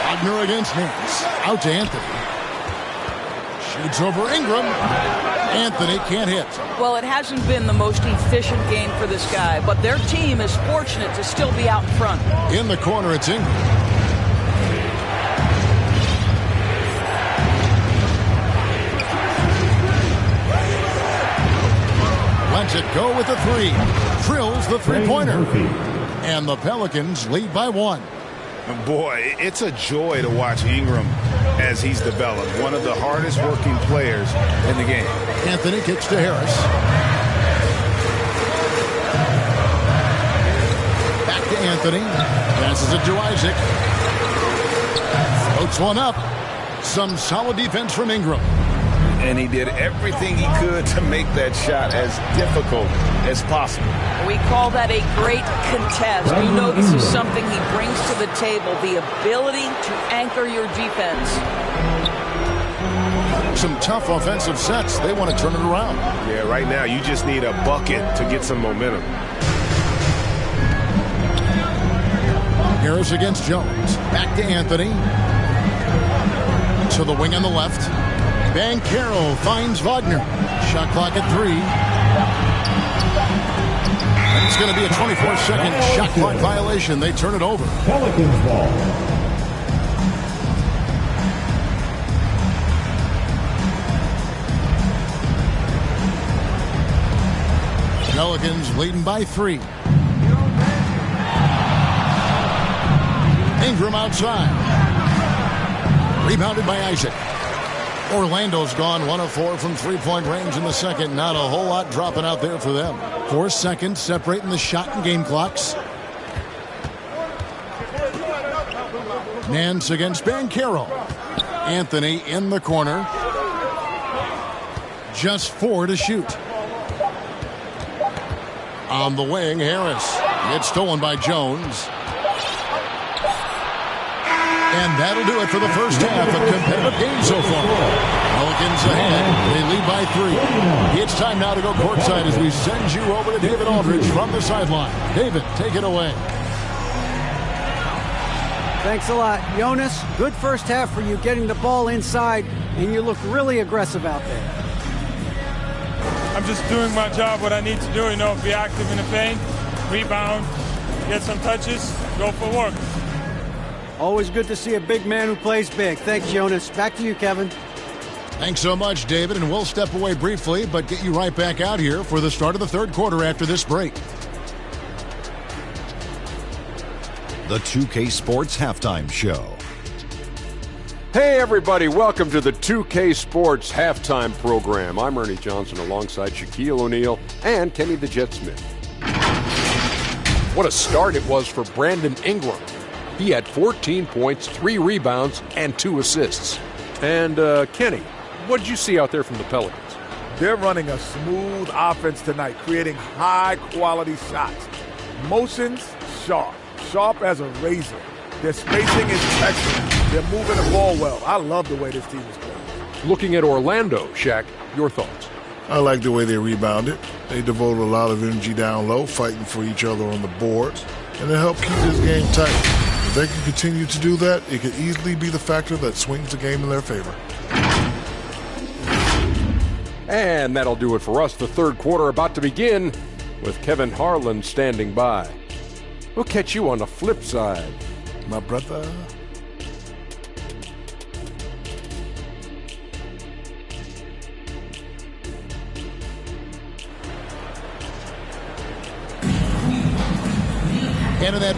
Wagner against Nance. Out to Anthony. Shoots over Ingram. Anthony can't hit. Well, it hasn't been the most efficient game for this guy, but their team is fortunate to still be out in front. In the corner, it's Ingram. Lets it go with the three. Drills the three-pointer. And the Pelicans lead by 1. Boy, it's a joy to watch Ingram as he's developed. One of the hardest working players in the game. Anthony kicks to Harris. Back to Anthony. Passes it to Isaac. Floats one up. Some solid defense from Ingram. And he did everything he could to make that shot as difficult as possible. We call that a great contest. You know this is something he brings to the table, the ability to anchor your defense. Some tough offensive sets. They want to turn it around. Yeah, right now you just need a bucket to get some momentum. Harris against Jones. Back to Anthony. To the wing on the left. Banchero finds Wagner. Shot clock at 3. And it's going to be a 24-second shot clock violation. They turn it over. Pelicans ball. Pelicans leading by 3. Ingram outside. Rebounded by Isaac. Orlando's gone 1 of 4 from three-point range in the second. Not a whole lot dropping out there for them. 4 seconds separating the shot and game clocks. Nance against Banchero. Anthony in the corner. Just 4 to shoot. On the wing, Harris. It's stolen by Jones. And that'll do it for the first half. A competitive game so far. Pelicans ahead. They lead by 3. It's time now to go courtside as we send you over to David Aldridge from the sideline. David, take it away. Thanks a lot. Jonas, good first half for you getting the ball inside, and you look really aggressive out there. I'm just doing my job, what I need to do, be active in the paint, rebound, get some touches, go for work. Always good to see a big man who plays big. Thanks, Jonas. Back to you, Kevin. Thanks so much, David, and we'll step away briefly, but get you right back out here for the start of the third quarter after this break. The 2K Sports Halftime Show. Hey, everybody. Welcome to the 2K Sports Halftime Program. I'm Ernie Johnson alongside Shaquille O'Neal and Kenny the Jet Smith. What a start it was for Brandon Ingram. He had 14 points, 3 rebounds, and 2 assists. And, Kenny, what did you see out there from the Pelicans? They're running a smooth offense tonight, creating high-quality shots. Motions, sharp. Sharp as a razor. Their spacing is excellent. They're moving the ball well. I love the way this team is playing. Looking at Orlando, Shaq, your thoughts? I like the way they rebounded. They devoted a lot of energy down low, fighting for each other on the boards, and it helped keep this game tight. If they can continue to do that, it could easily be the factor that swings the game in their favor. And that'll do it for us. The third quarter about to begin with Kevin Harlan standing by. We'll catch you on the flip side, my brother. And in that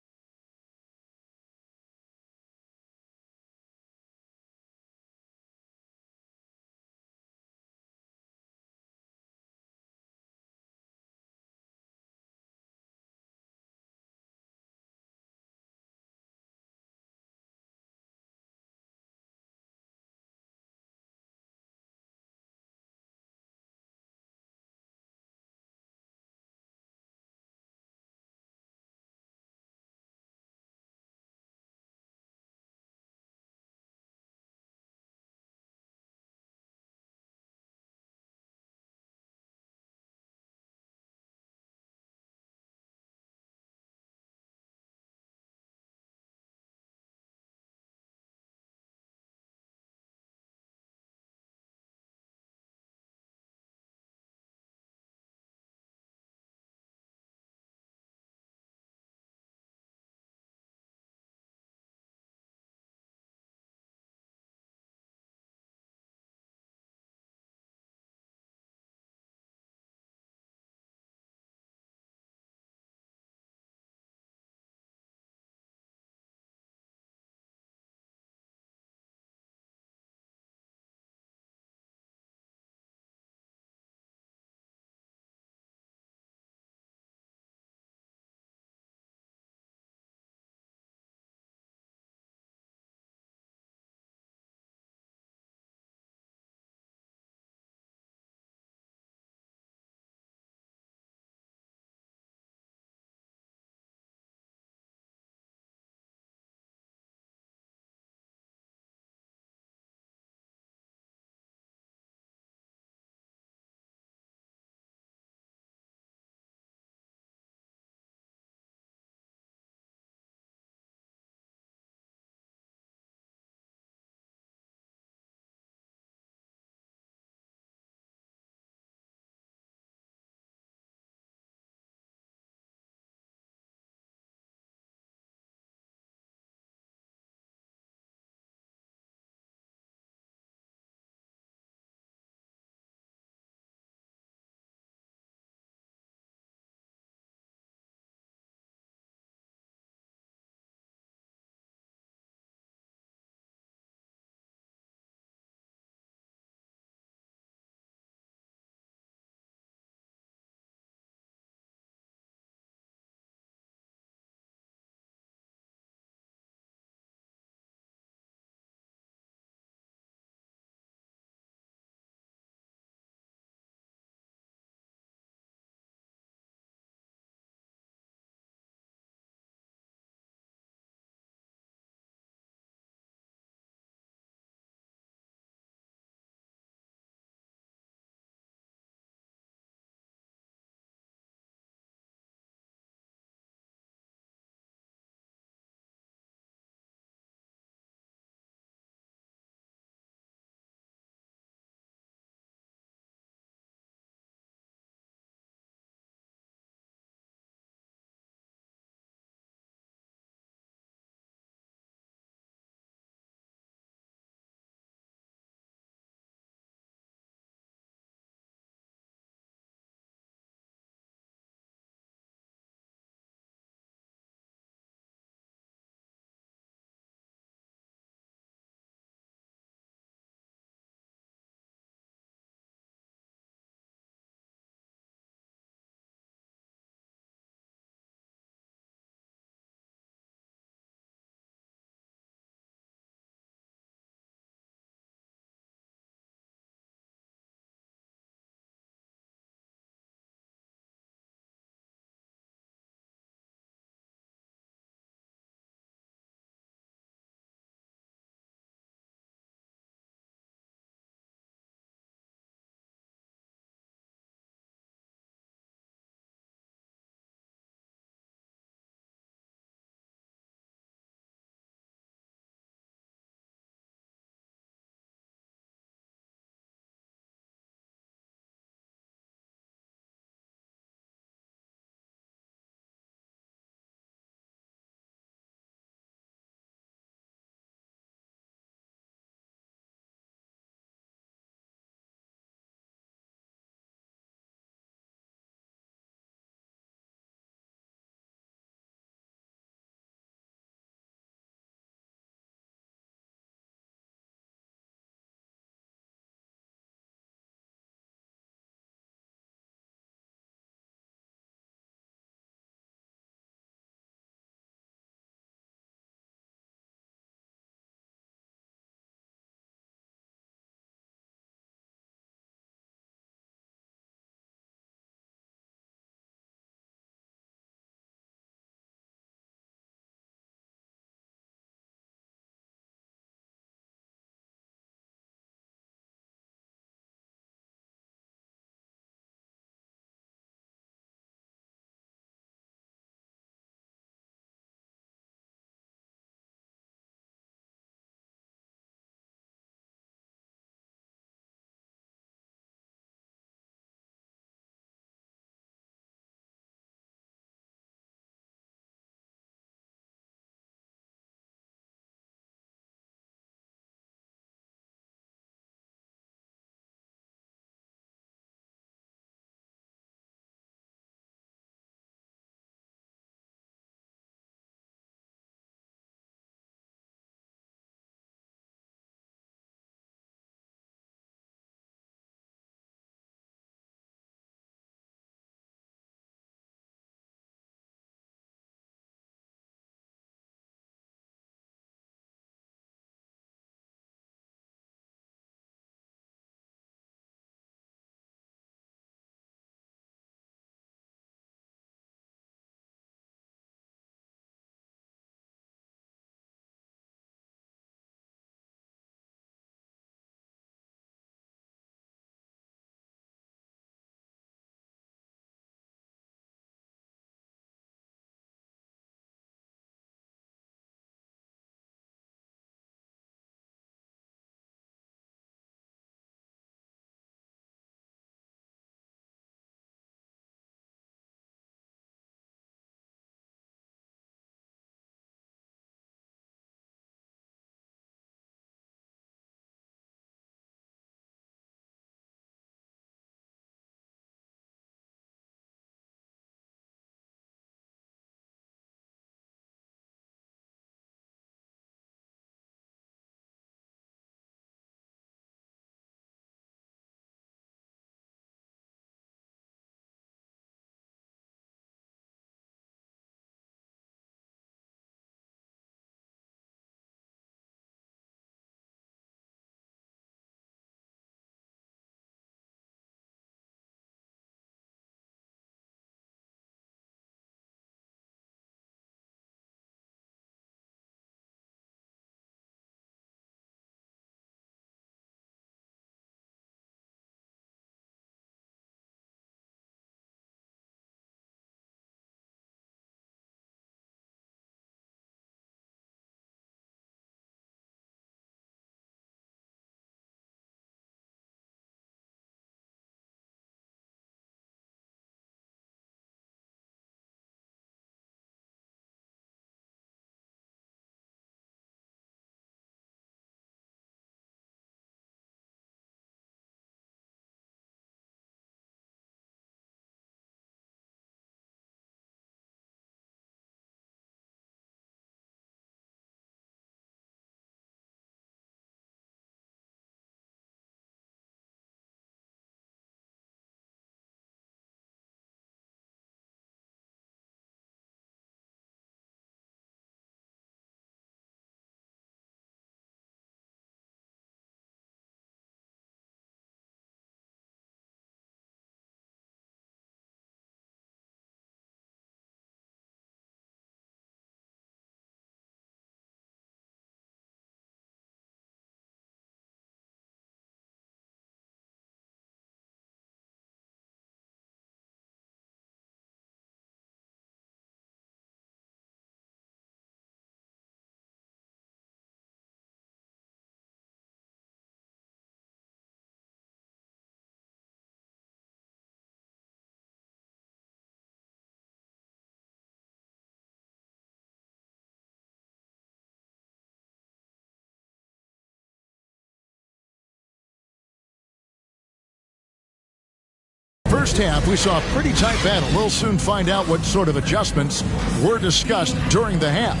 first half, we saw a pretty tight battle. We'll soon find out what sort of adjustments were discussed during the half.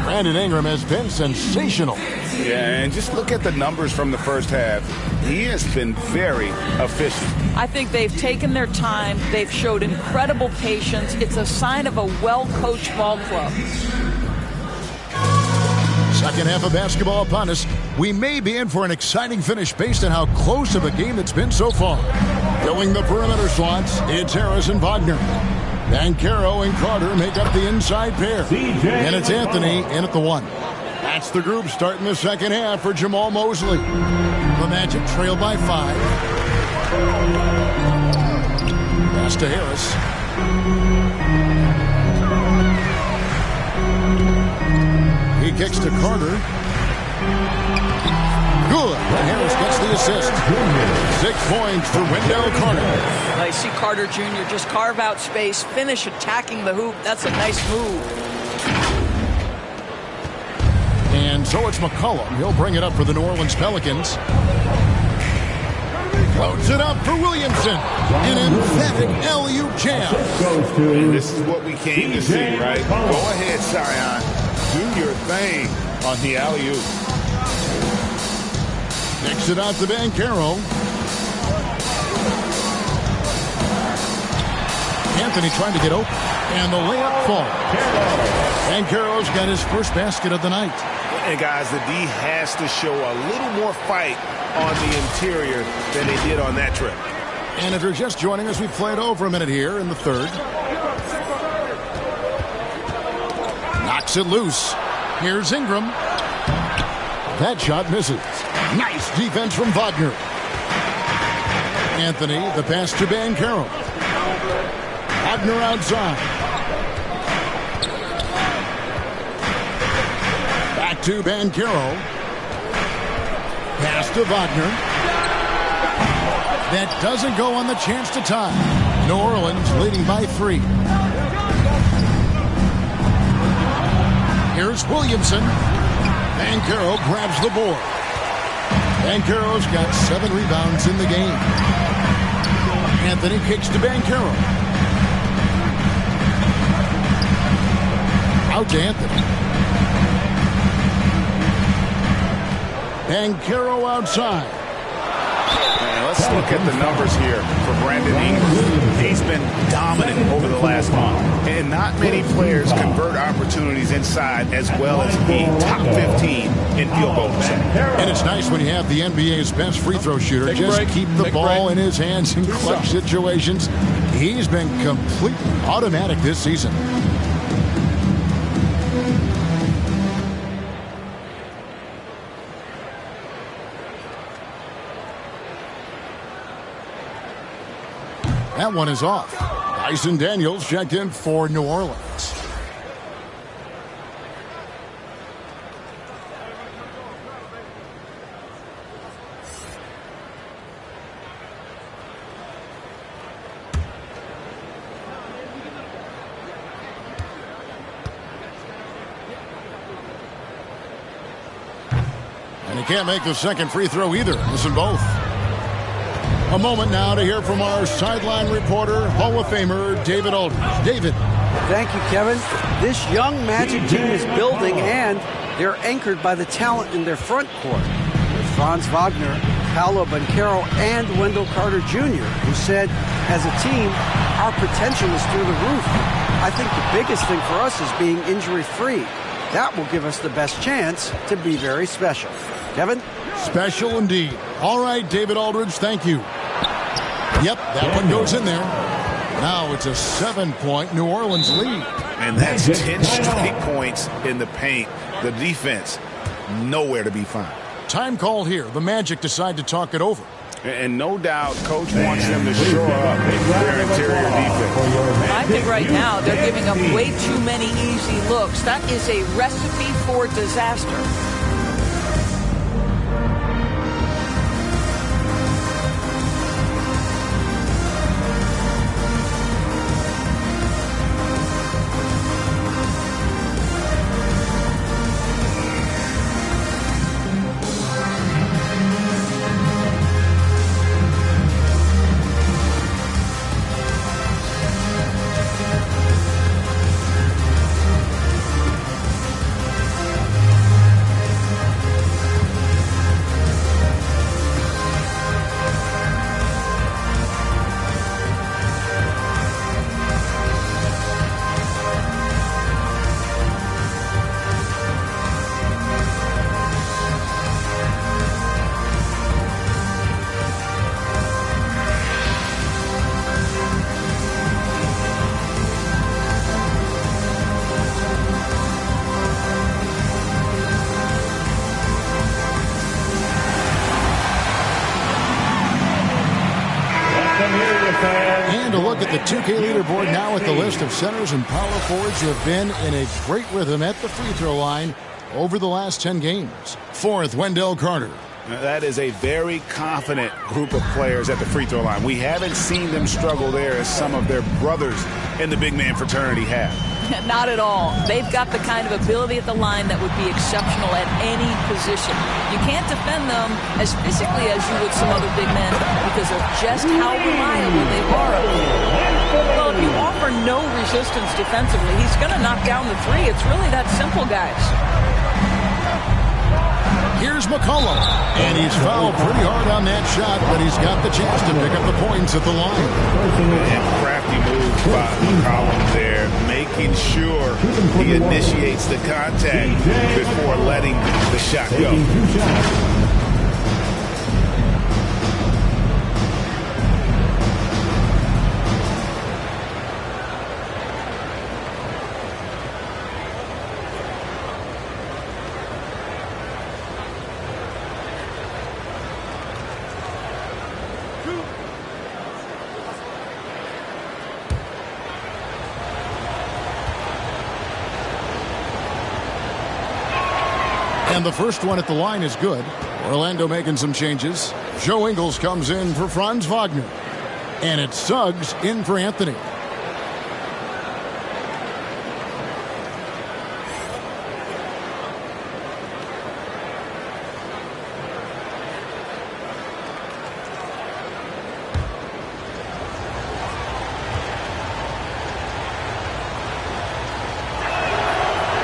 Brandon Ingram has been sensational. Yeah, and just look at the numbers from the first half. He has been very efficient. I think they've taken their time. They've showed incredible patience. It's a sign of a well-coached ball club. Second half of basketball upon us. We may be in for an exciting finish based on how close of a game it's been so far. Filling the perimeter slots, it's Harris and Wagner. Banchero and Carter make up the inside pair. And it's Anthony in at the 1. That's the group starting the second half for Jamal Mosley. The Magic trail by 5. Pass to Harris. He kicks to Carter. Good. And Harris gets the assist. 6 points for Wendell Carter. I see Carter Jr. just carve out space, finish attacking the hoop. That's a nice move. And so it's McCollum. He'll bring it up for the New Orleans Pelicans. Loads it up for Williamson. An emphatic alley-oop jam. And this is what we came to see, right? Go ahead, Zion. Do your thing on the alley-oop. Kicks it out to Banchero. Anthony trying to get open. And the layup falls. Banchero's got his first basket of the night. And guys, the D has to show a little more fight on the interior than they did on that trip. And if you're just joining us, we played over a minute here in the third. Knocks it loose. Here's Ingram. That shot misses. Nice defense from Wagner. Anthony, the pass to Banchero. Wagner outside. Back to Banchero. Pass to Wagner. That doesn't go on the chance to tie. New Orleans leading by 3. Here's Williamson. Banchero grabs the board. Banchero's got 7 rebounds in the game. Anthony kicks to Banchero. Out to Anthony. Banchero outside. And let's look at the numbers here for Brandon Ingram. He's been dominant over the last month. And not many players convert opportunities inside as well as he. Top 15 in field goal percentage. And it's nice when you have the NBA's best free throw shooter. Just keep the ball in his hands in clutch situations. He's been completely automatic this season. That one is off. Dyson Daniels checked in for New Orleans. And he can't make the second free throw either. Missing both. A moment now to hear from our sideline reporter, Hall of Famer David Aldridge. David. Thank you, Kevin. This young Magic team is building, and they're anchored by the talent in their front court. With Franz Wagner, Paolo Banchero, and Wendell Carter Jr., who said, as a team, our potential is through the roof. I think the biggest thing for us is being injury-free. That will give us the best chance to be very special. Kevin? Special indeed. All right, David Aldridge, thank you. Yep, that one goes in there. Now it's a 7-point New Orleans lead. And that's 10 straight points in the paint. The defense, nowhere to be found. Time call here. The Magic decide to talk it over. And no doubt, Coach wants them to shore up their interior defense. I think right now they're giving up way too many easy looks. That is a recipe for disaster. And a look at the 2K leaderboard now with the list of centers and power forwards who have been in a great rhythm at the free throw line over the last 10 games. Fourth, Wendell Carter. That is a very confident group of players at the free throw line. We haven't seen them struggle there as some of their brothers in the big man fraternity have. Not at all. They've got the kind of ability at the line that would be exceptional at any position. You can't defend them as physically as you would some other big men because of just how reliable they are. Well, if you offer no resistance defensively, he's going to knock down the three. It's really that simple, guys. Here's McCollum, and he's fouled pretty hard on that shot, but he's got the chance to pick up the points at the line. And crafty move by McCollum there, making sure he initiates the contact before letting the shot go. And the first one at the line is good. Orlando making some changes. Joe Ingles comes in for Franz Wagner. And it's Suggs in for Anthony.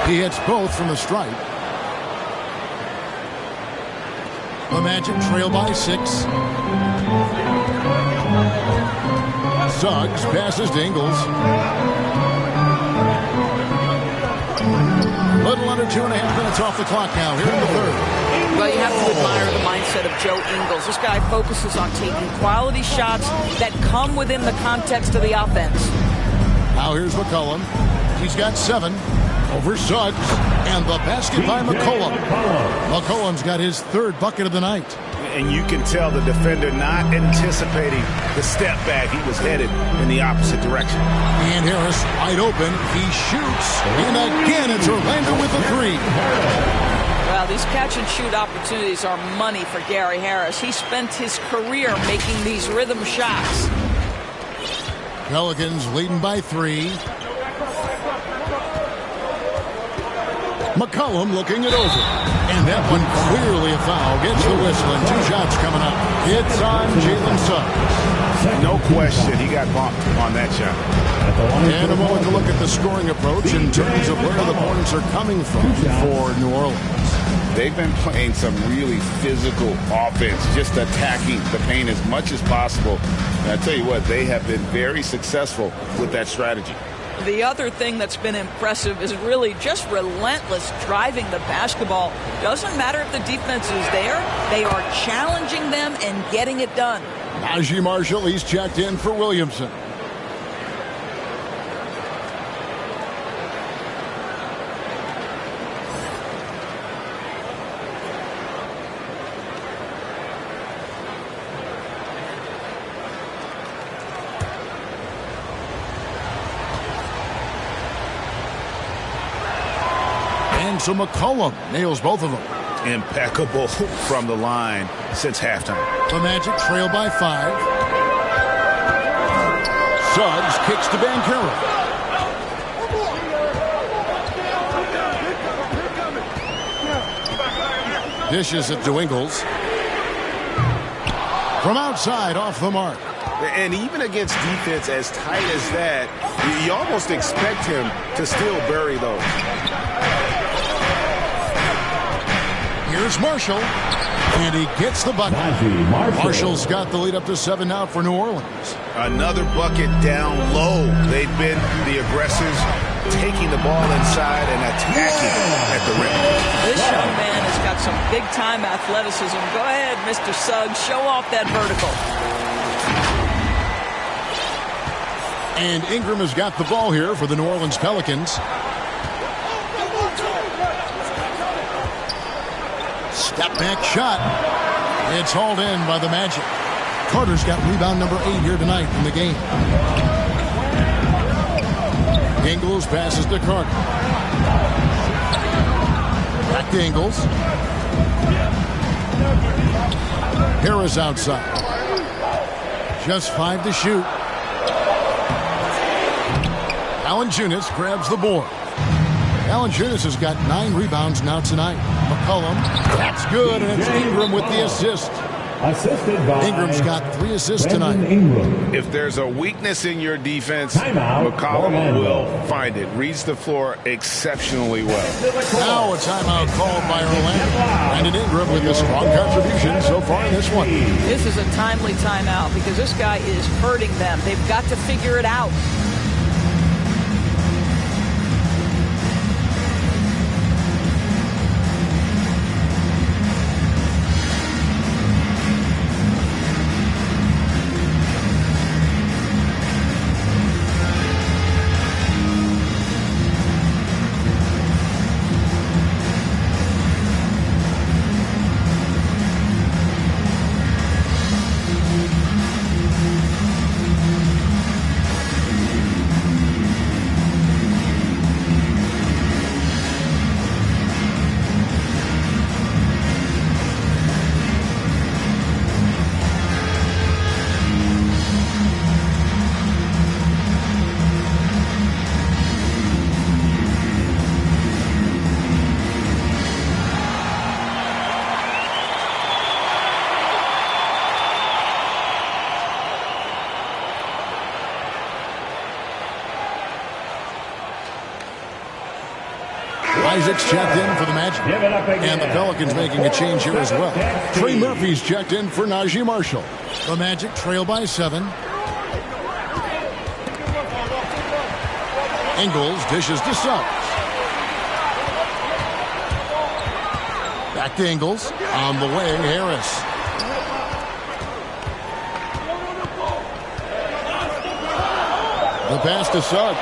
He hits both from the stripe. The Magic trail by 6. Suggs passes to Ingles. Little under 2.5 minutes off the clock now here in the third. Well, you have to admire the mindset of Joe Ingles. This guy focuses on taking quality shots that come within the context of the offense. Now here's McCollum. He's got 7 over Suggs. And the basket by McCollum. McCollum's got his third bucket of the night. And you can tell the defender not anticipating the step back. He was headed in the opposite direction. And Harris wide open. He shoots. And again, it's Orlando with a 3. Well, these catch-and-shoot opportunities are money for Gary Harris. He spent his career making these rhythm shots. Pelicans leading by 3. McCollum looking it over. And that one clearly a foul. Gets the whistle and 2 shots coming up. It's on Jalen Suggs. No question, he got bumped on that shot. And a moment to look at the scoring approach in terms of where the points are coming from for New Orleans. They've been playing some really physical offense, just attacking the paint as much as possible. And I tell you what, they have been very successful with that strategy. The other thing that's been impressive is really just relentless driving the basketball. Doesn't matter if the defense is there. They are challenging them and getting it done. Najee Marshall, he's checked in for Williamson. So McCollum nails both of them. Impeccable from the line since halftime. The Magic trail by 5. Suggs kicks to Banchero. Dishes it to Ingles. From outside, off the mark. And even against defense as tight as that, you almost expect him to still bury those. Here's Marshall, and he gets the bucket. Marshall's got the lead up to 7 now for New Orleans. Another bucket down low. They've been the aggressors, taking the ball inside and attacking at the rim. This young man has got some big-time athleticism. Go ahead, Mr. Suggs. Show off that vertical. And Ingram has got the ball here for the New Orleans Pelicans. Step back shot. It's hauled in by the Magic. Carter's got rebound number 8 here tonight in the game. Ingles passes to Carter. Back to Ingles. Harris outside. Just 5 to shoot. Valanciunas grabs the board. Valanciunas has got 9 rebounds now tonight. McCollum, that's good, and it's Ingram with the assist. Assisted by Ingram's got 3 assists tonight. If there's a weakness in your defense, Timeout, McCollum Orlando. will find it. Reads the floor exceptionally well. Now a timeout called by Orlando. Brandon Ingram with a strong contribution so far in this one. This is a timely timeout because this guy is hurting them. They've got to figure it out. Isaac's checked in for the Magic. And the Pelicans making a change here as well. Trey Murphy's checked in for Najee Marshall. The Magic trail by 7. Ingles dishes to Suggs. Back to Ingles. On the way, Harris. The pass to Suggs.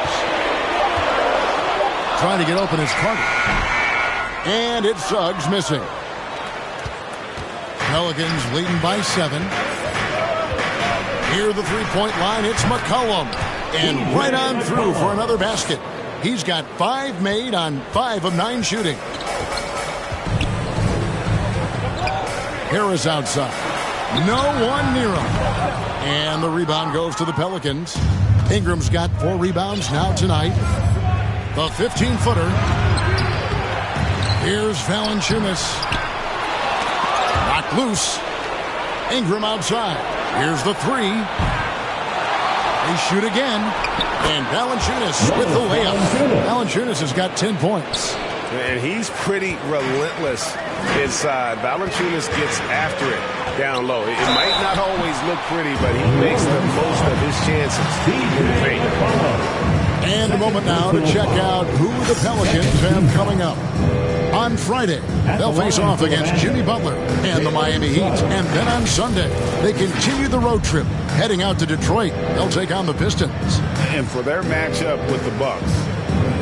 Trying to get open is Carter. And it's Suggs missing. Pelicans leading by 7. Near the three-point line, it's McCollum. And right on through for another basket. He's got 5 made on 5 of 9 shooting. Harris outside. No one near him. And the rebound goes to the Pelicans. Ingram's got 4 rebounds now tonight. The 15-footer. Here's Valanciunas. Knocked loose. Ingram outside. Here's the 3. They shoot again. And Valanciunas with the layup. Valanciunas has got 10 points. And he's pretty relentless inside. Valanciunas gets after it down low. It might not always look pretty, but he makes the most of his chances in the paint. And a moment now to check out who the Pelicans have coming up. On Friday, they'll face off against Jimmy Butler and the Miami Heat. And then on Sunday, they continue the road trip. Heading out to Detroit, they'll take on the Pistons. And for their matchup with the Bucks,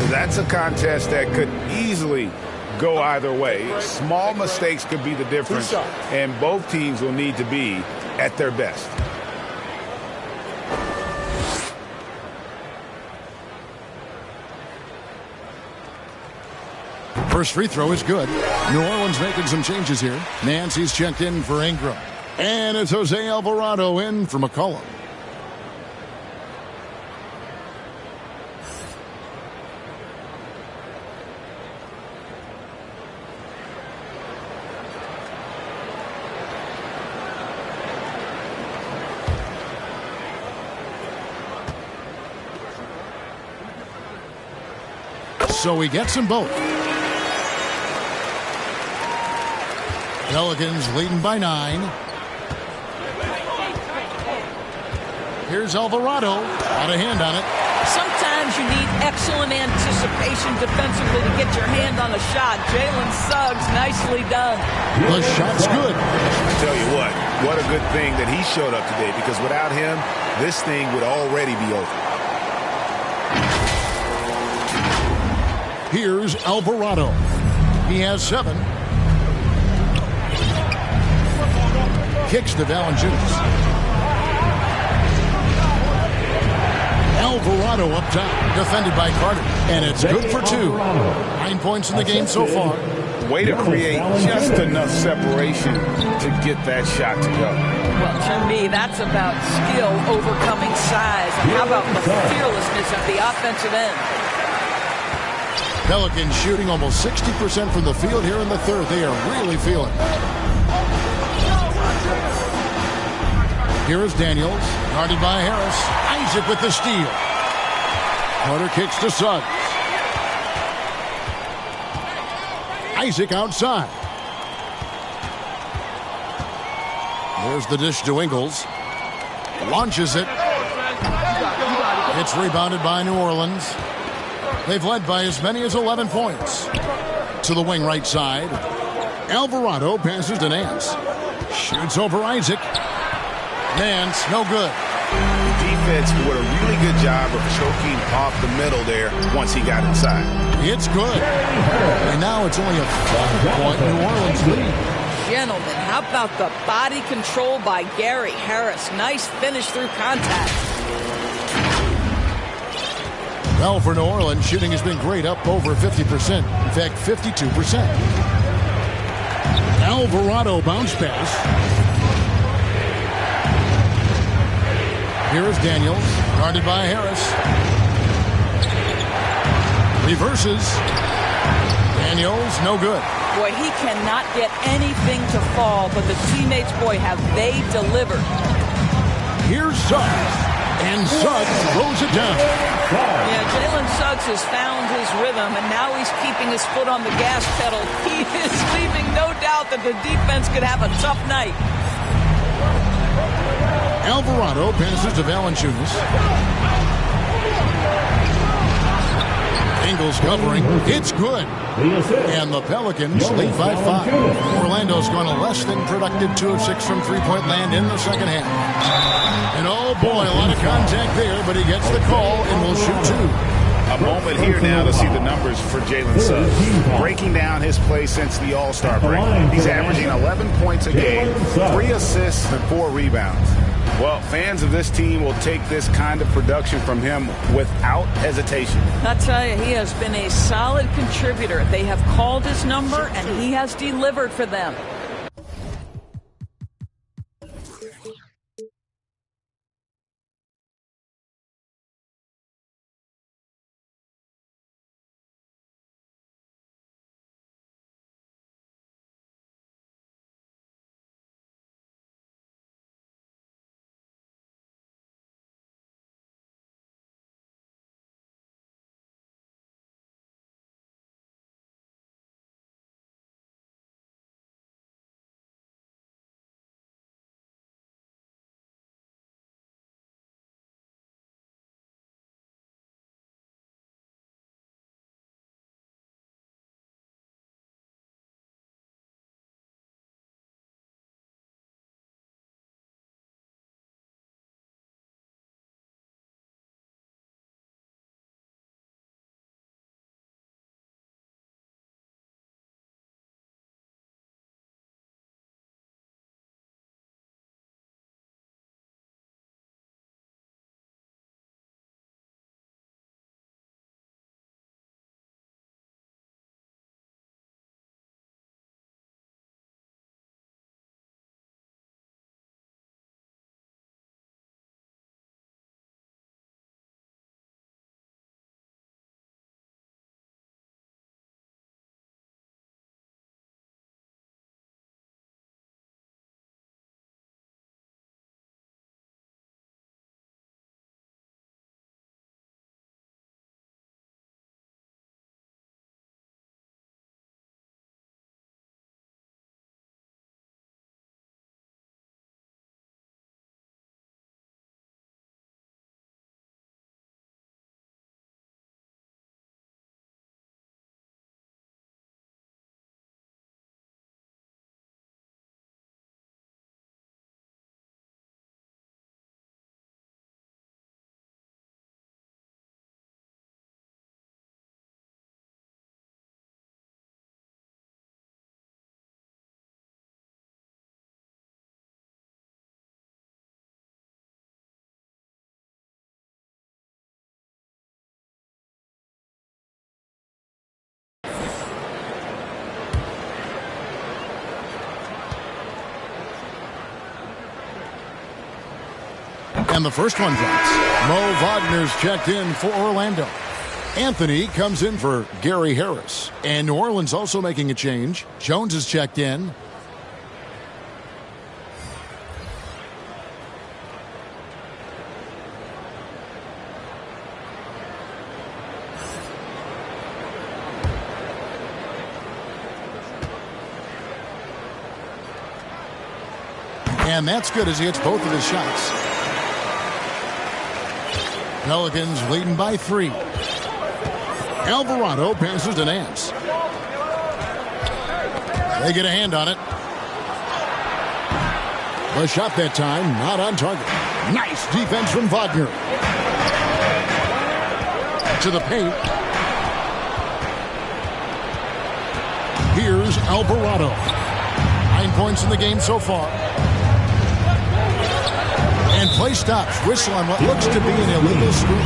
that's a contest that could easily go either way. Small mistakes could be the difference, and both teams will need to be at their best. First free throw is good. New Orleans making some changes here. Nancy's checked in for Ingram. And it's Jose Alvarado in for McCollum. So he gets them both. Pelicans leading by 9. Here's Alvarado. Got a hand on it. Sometimes you need excellent anticipation defensively to get your hand on a shot. Jalen Suggs, nicely done. The shot's good. I tell you what a good thing that he showed up today, because without him, this thing would already be over. Here's Alvarado. He has 7. Kicks to Valanciunas. Alvarado up top, defended by Carter. And it's good for 2. 9 points in the game so far. Way to create just enough separation to get that shot to go. Well, to me, that's about skill overcoming size. And how about the fearlessness at the offensive end? Pelicans shooting almost 60% from the field here in the third. They are really feeling it. Here is Daniels, guarded by Harris. Isaac with the steal. Carter kicks to Suggs. Isaac outside. There's the dish to Ingles. Launches it. It's rebounded by New Orleans. They've led by as many as 11 points. To the wing right side. Alvarado passes to Nance. Shoots over Isaac. Nance, no good. Defense with a really good job of choking off the middle there once he got inside. It's good. And now it's only a 5-point New Orleans lead. Gentlemen, how about the body control by Gary Harris? Nice finish through contact. Well, for New Orleans, shooting has been great, up over 50%. In fact, 52%. Alvarado bounce pass. Here is Daniels, guarded by Harris. Reverses. Daniels, no good. Boy, he cannot get anything to fall, but the teammates, boy, have they delivered. Here's Suggs, and Suggs throws it down. Yeah, Jalen Suggs has found his rhythm, and now he's keeping his foot on the gas pedal. He is leaving no doubt that the defense could have a tough night. Alvarado passes to Valanciunas. Ingles covering. It's good. And the Pelicans lead by 5. Orlando's gone a less than productive 2 of 6 from three-point land in the second half. And oh boy, a lot of contact there, but he gets the call and will shoot 2. A moment here now to see the numbers for Jalen Suggs. Breaking down his play since the All-Star break. He's averaging 11 points a game, 3 assists, and 4 rebounds. Well, fans of this team will take this kind of production from him without hesitation. I tell you, he has been a solid contributor. They have called his number, and he has delivered for them. And the first one drops. Mo Wagner's checked in for Orlando. Anthony comes in for Gary Harris. And New Orleans also making a change. Jones is checked in. And that's good as he hits both of his shots. Pelicans leading by 3. Alvarado passes to Nance. They get a hand on it. The shot that time, not on target. Nice defense from Wagner. To the paint. Here's Alvarado. 9 points in the game so far. And play stops. Whistle on what looks to be an illegal screen.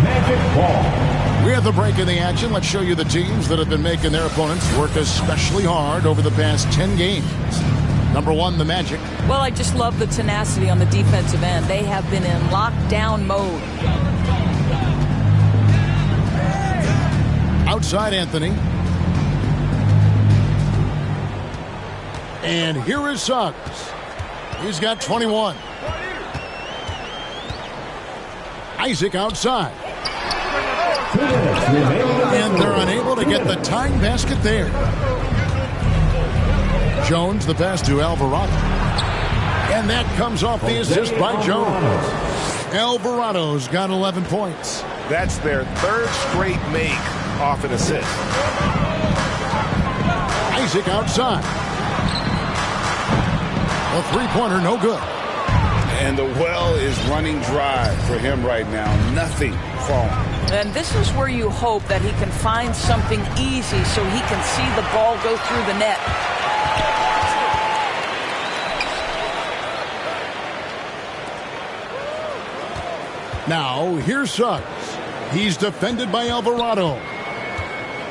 Magic ball. We have the break in the action. Let's show you the teams that have been making their opponents work especially hard over the past 10 games. Number 1, the Magic. Well, I just love the tenacity on the defensive end. They have been in lockdown mode. Outside Anthony. And here is Suggs. He's got 21. Isaac outside. And they're unable to get the tying basket there. Jones, the pass to Alvarado. And that comes off the assist by Jones. Alvarado's got 11 points. That's their 3rd straight make off an assist. Isaac outside. A three-pointer, no good. And the well is running dry for him right now. Nothing falling. And this is where you hope that he can find something easy so he can see the ball go through the net. Now, here's Suggs. He's defended by Alvarado.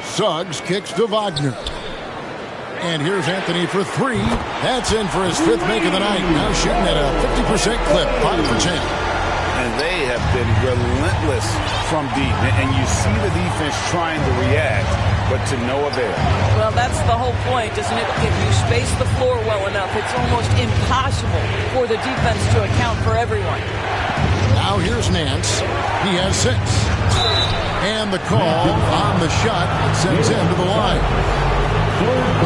Suggs kicks to Wagner. And here's Anthony for 3. That's in for his 5th make of the night. Now shooting at a 50% clip, 5 for 10. And they have been relentless from deep. And you see the defense trying to react, but to no avail. Well, that's the whole point, isn't it? If you space the floor well enough, it's almost impossible for the defense to account for everyone. Now here's Nance. He has 6. And the call on the shot that sends him to the line.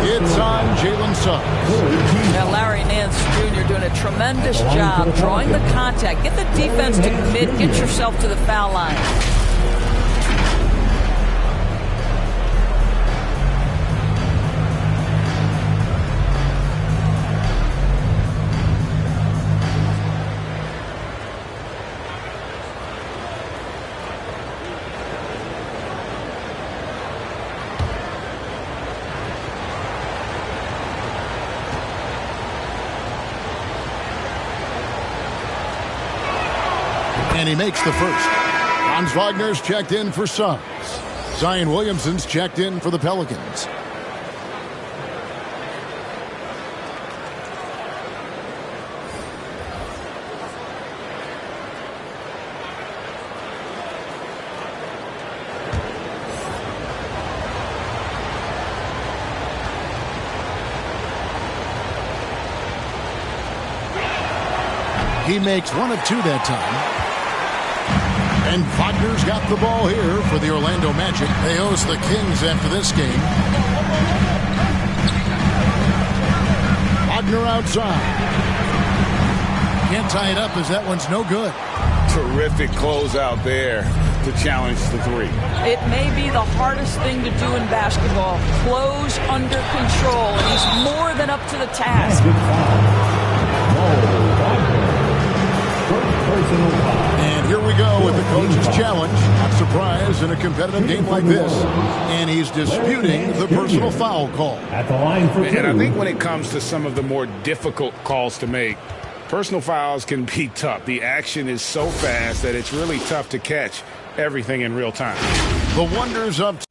It's on Jalen Suggs. Now Larry Nance Jr. doing a tremendous job drawing the contact. Get the defense to commit. Get yourself to the foul line. And he makes the first. Franz Wagner's checked in for Suggs. Zion Williamson's checked in for the Pelicans. He makes 1 of 2 that time. And Wagner's got the ball here for the Orlando Magic. They host the Kings after this game. Wagner outside. Can't tie it up as that one's no good. Terrific closeout there to challenge the 3. It may be the hardest thing to do in basketball. Close under control, and he's more than up to the task. And here we go with the coach's challenge. Not surprised in a competitive game like this. And he's disputing the personal foul call. At the line for 2. And I think when it comes to some of the more difficult calls to make, personal fouls can be tough. The action is so fast that it's really tough to catch everything in real time. The wonders of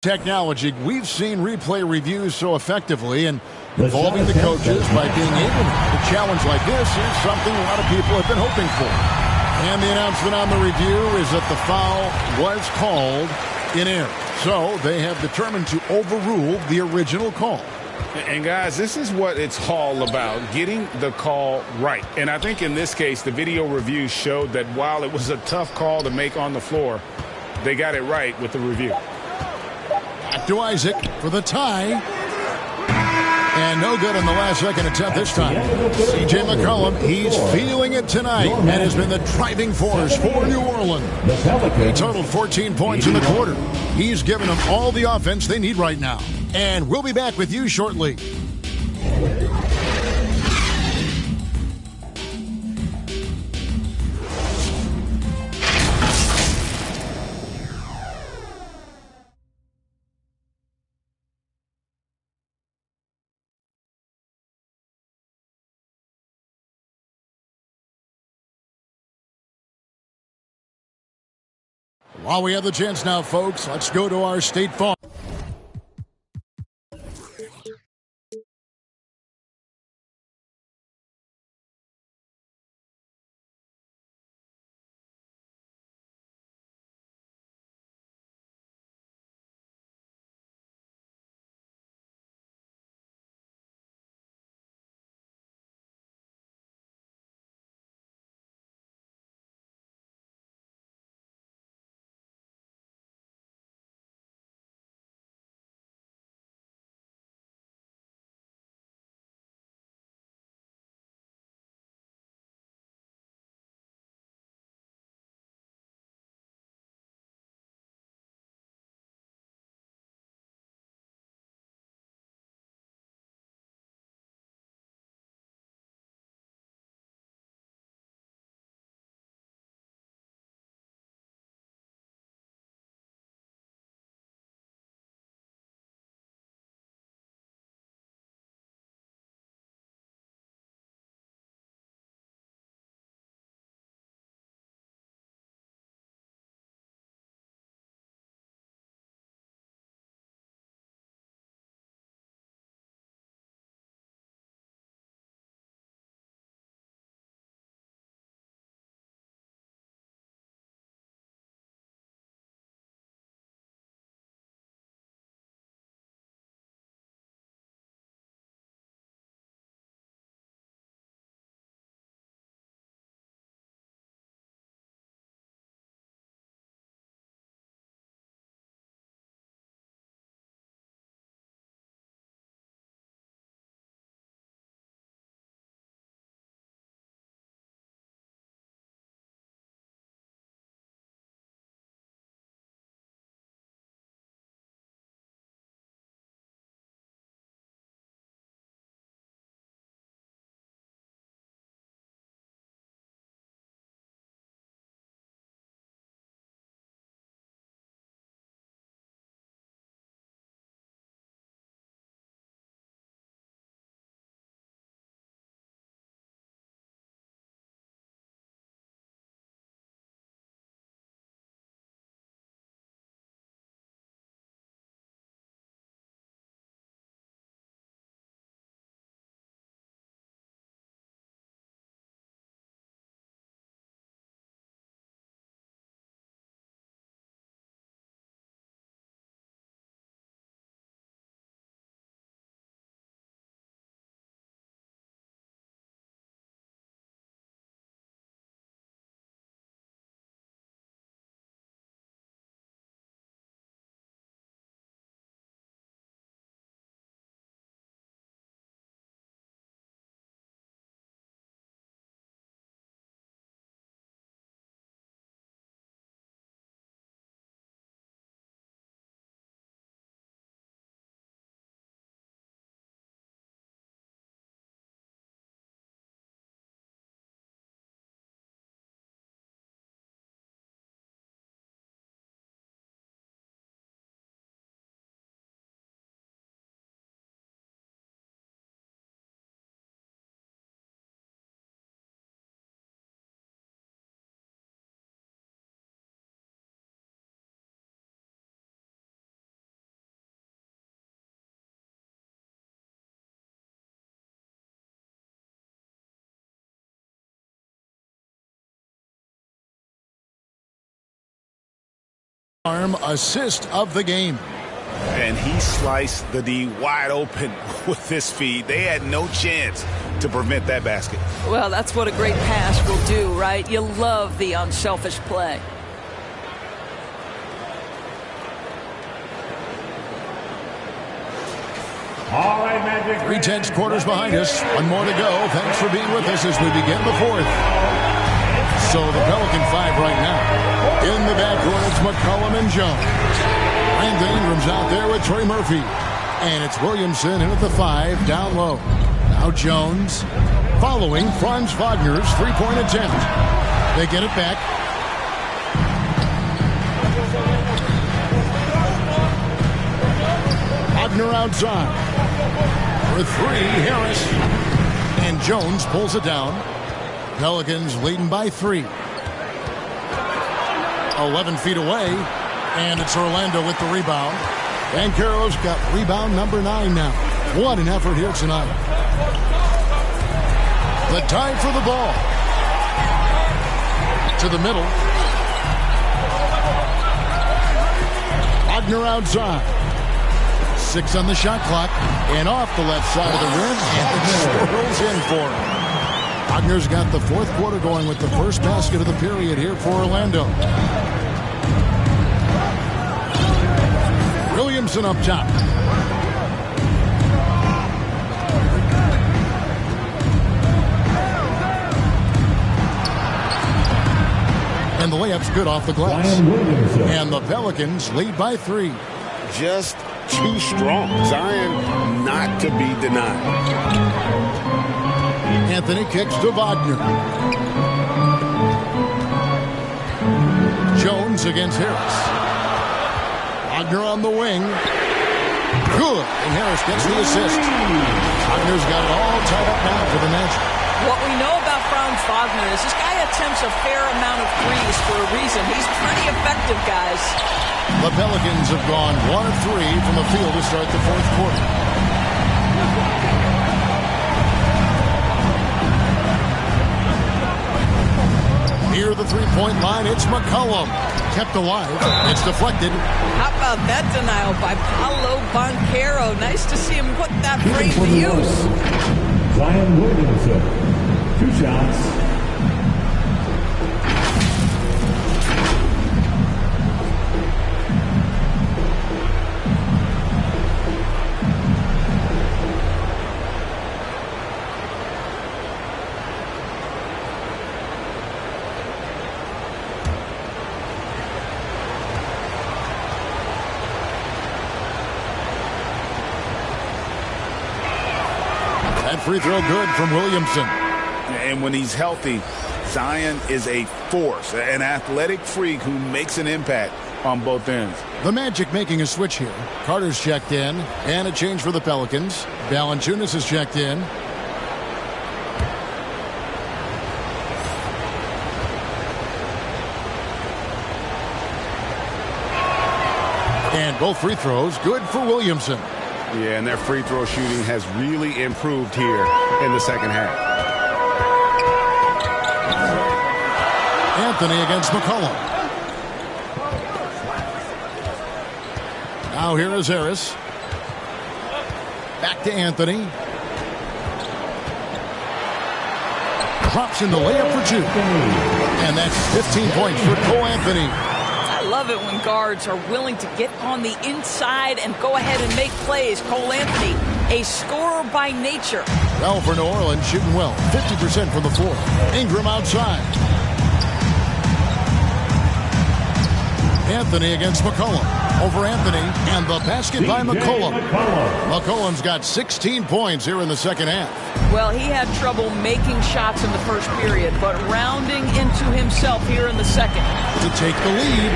Technology, we've seen replay reviews so effectively and involving the coaches by being able to. A challenge like this is something a lot of people have been hoping for. And the announcement on the review is that the foul was called in error. So they have determined to overrule the original call. And guys, this is what it's all about, getting the call right. And I think in this case, the video review showed that while it was a tough call to make on the floor, they got it right with the review. Back to Isaac for the tie. And no good in the last second attempt this time. C.J. McCollum, he's feeling it tonight and has been the driving force for New Orleans. He totaled 14 points in the quarter. He's given them all the offense they need right now. And we'll be back with you shortly. While we have the chance now, folks, let's go to our State Farm. assist of the game. And he sliced the D wide open with this feed. They had no chance to prevent that basket. Well, that's what a great pass will do, right? You love the unselfish play. All right, Magic. 3/10 quarters behind us. One more to go. Thanks for being with us as we begin the fourth. So the Pelican 5 right now. In the backcourt, it's McCollum and Jones. Brandon Ingram's out there with Trey Murphy. And it's Williamson in at the 5, down low. Now Jones following Franz Wagner's three-point attempt. They get it back. Wagner outside. For 3, Harris. And Jones pulls it down. Pelicans leading by 3. 11 feet away. And it's Orlando with the rebound. Banchero's got rebound number 9 now. What an effort here tonight. The time for the ball. To the middle. Wagner outside. 6 on the shot clock. And off the left side of the rim. And it swirls in for him. Wagner's got the fourth quarter going with the first basket of the period here for Orlando. Williamson up top. And the layup's good off the glass. And the Pelicans lead by 3. Just too strong. Zion not to be denied. Anthony kicks to Wagner. Jones against Harris. Wagner on the wing. Good. And Harris gets the assist. Wagner's got it all tied up now for the Magic. What we know about Franz Wagner is this guy attempts a fair amount of threes for a reason. He's pretty effective, guys. The Pelicans have gone 1 of 3 from the field to start the fourth quarter. Near the three-point line, it's McCollum. Kept alive. It's deflected. How about that denial by Paolo Banchero? Nice to see him put that frame to use. Zion Williamson. 2 shots. Free throw good from Williamson. And when he's healthy, Zion is a force, an athletic freak who makes an impact on both ends. The Magic making a switch here. Carter's checked in, and a change for the Pelicans. Valanciunas is checked in. And both free throws good for Williamson. Yeah, and their free throw shooting has really improved here in the second half. Anthony against McCollum. Now here is Harris. Back to Anthony. Drops in the layup for 2. And that's 15 points for Cole Anthony. I love it when guards are willing to get on the inside and go ahead and make plays. Cole Anthony, a scorer by nature. Well, for New Orleans, shooting well. 50% from the floor. Ingram outside. Anthony against McCollum. Over Anthony, and the basket by McCollum. McCollum's got 16 points here in the second half. Well, he had trouble making shots in the first period, but rounding into himself here in the second. To take the lead,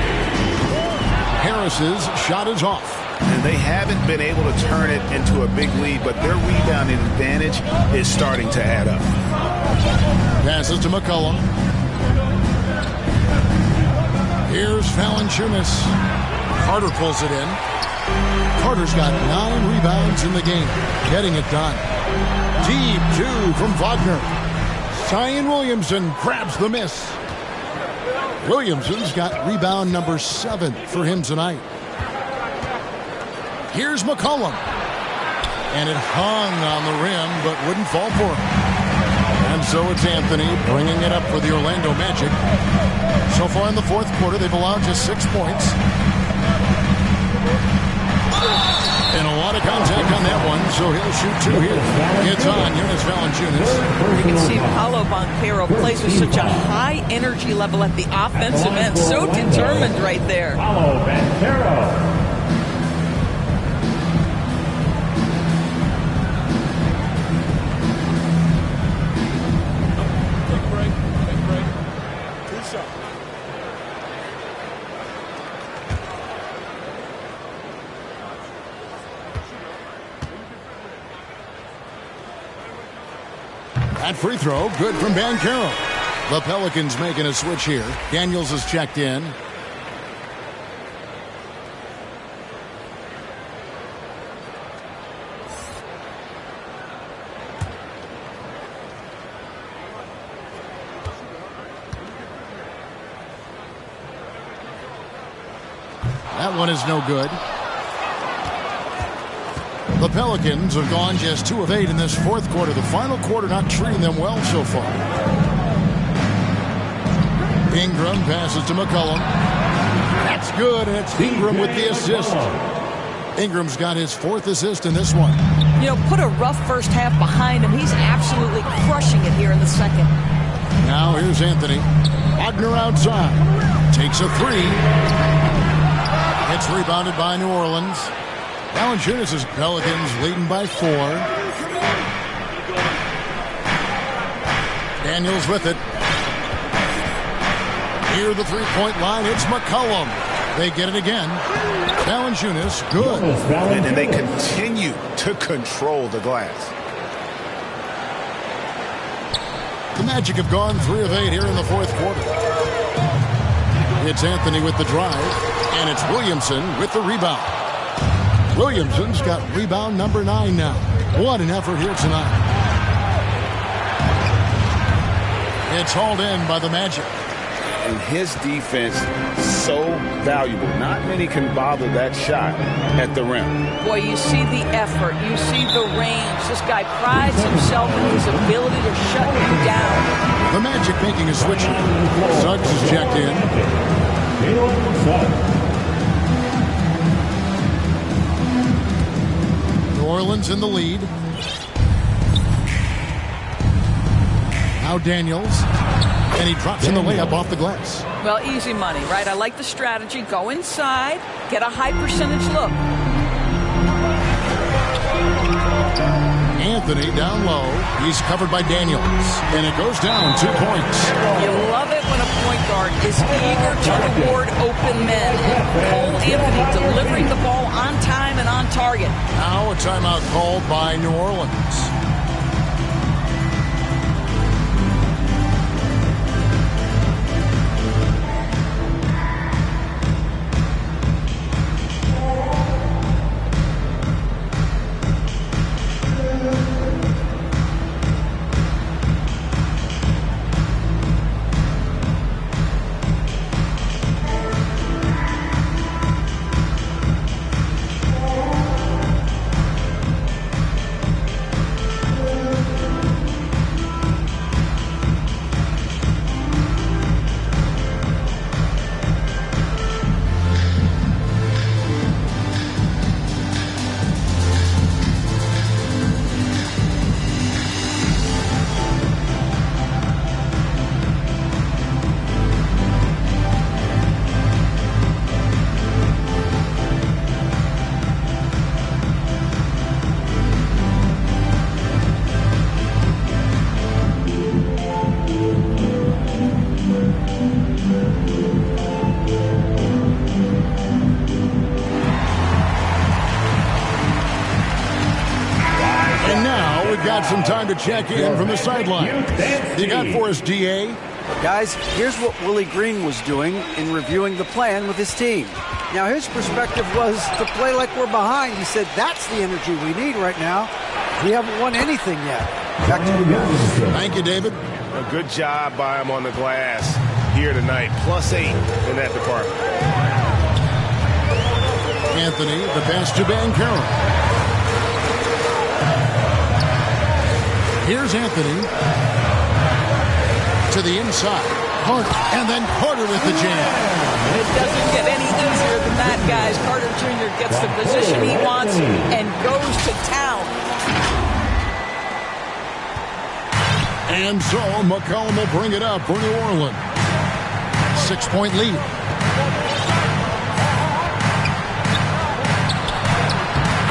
Harris's shot is off. And they haven't been able to turn it into a big lead, but their rebounding advantage is starting to add up. Passes to McCollum. Here's Valanciunas. Carter pulls it in. Carter's got 9 rebounds in the game. Getting it done. Deep 2 from Wagner. Zion Williamson grabs the miss. Williamson's got rebound number 7 for him tonight. Here's McCollum. And it hung on the rim, but wouldn't fall for him. And so it's Anthony bringing it up for the Orlando Magic. So far in the fourth quarter, they've allowed just 6 points. And a lot of contact on that one, so he'll shoot 2 here. It's on Jonas Valanciunas. You can see Paolo Banchero plays with such a high energy level at the offensive end. So determined right there. Paolo Banchero. That free throw, good from Banchero. The Pelicans making a switch here. Daniels is checked in. That one is no good. The Pelicans have gone just 2 of 8 in this fourth quarter. The final quarter not treating them well so far. Ingram passes to McCollum. That's good, and it's Ingram with the assist. Ingram's got his 4th assist in this one. You know, put a rough first half behind him. He's absolutely crushing it here in the second. Now here's Anthony. Wagner outside. Takes a 3. It's rebounded by New Orleans. Valanciunas' Pelicans leading by 4. Daniels with it. Near the three-point line, it's McCollum. They get it again. Valanciunas, good. And they continue to control the glass. The Magic have gone 3 of 8 here in the fourth quarter. It's Anthony with the drive, and it's Williamson with the rebound. Williamson's got rebound number 9 now. What an effort here tonight. It's hauled in by the Magic. And his defense so valuable. Not many can bother that shot at the rim. Boy, you see the effort. You see the range. This guy prides himself in his ability to shut you down. The Magic making a switch. Suggs is checked in. New Orleans in the lead. Now Daniels. And he drops in the layup off the glass. Well, easy money, right? I like the strategy. Go inside, get a high percentage look. Anthony down low. He's covered by Daniels. And it goes down 2 points. You love it when a point guard is eager to reward open men. Cole Anthony delivering the ball on time and on target. Now a timeout called by New Orleans. Some time to check in from the sideline. You got for us, DA? Guys, here's what Willie Green was doing in reviewing the plan with his team. Now, his perspective was to play like we're behind. He said, that's the energy we need right now. We haven't won anything yet. Back to you guys. Thank you, David. A good job by him on the glass. here tonight. +8 in that department. Anthony, the pass to Banchero. Here's Anthony to the inside. Carter, and then Carter with the jam. It doesn't get any easier than that, guys. Carter Jr. gets the position he wants and goes to town. And so McCollum will bring it up for New Orleans. 6-point lead.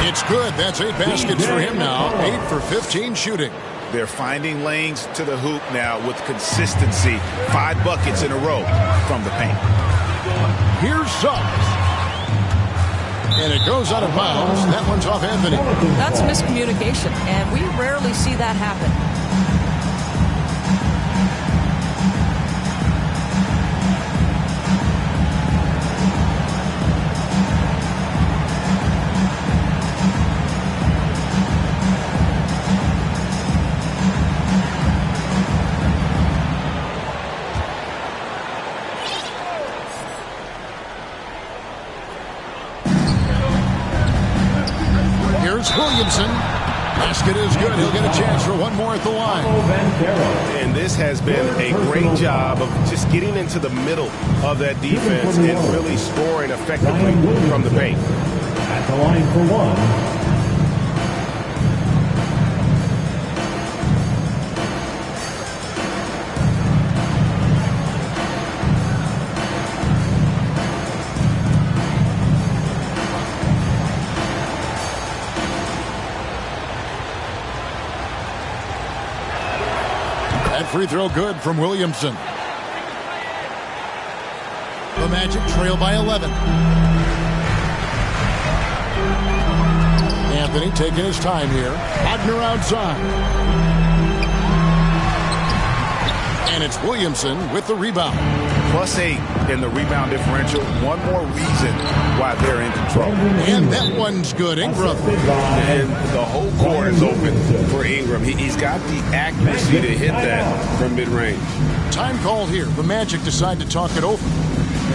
It's good. That's 8 baskets for him now. 8 for 15 shooting. They're finding lanes to the hoop now with consistency. 5 buckets in a row from the paint. Here's Suggs. And it goes out of bounds. That one's off Anthony. That's miscommunication, and we rarely see that happen. Williamson. Basket is good. He'll get a chance for one more at the line. And this has been a great job of just getting into the middle of that defense and really scoring effectively from the paint. At the line for one. Free throw good from Williamson. The Magic trail by 11. Anthony taking his time here. Wagner outside. And it's Williamson with the rebound. +8 in the rebound differential. One more reason why they're in control. And that one's good. Ingram. And the whole court is open for Ingram. He's got the accuracy to hit that from mid-range. Time called here. The Magic decide to talk it over.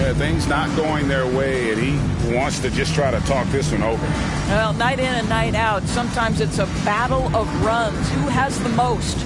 Yeah, things not going their way, and he wants to just try to talk this one over. Well, night in and night out, sometimes it's a battle of runs. Who has the most?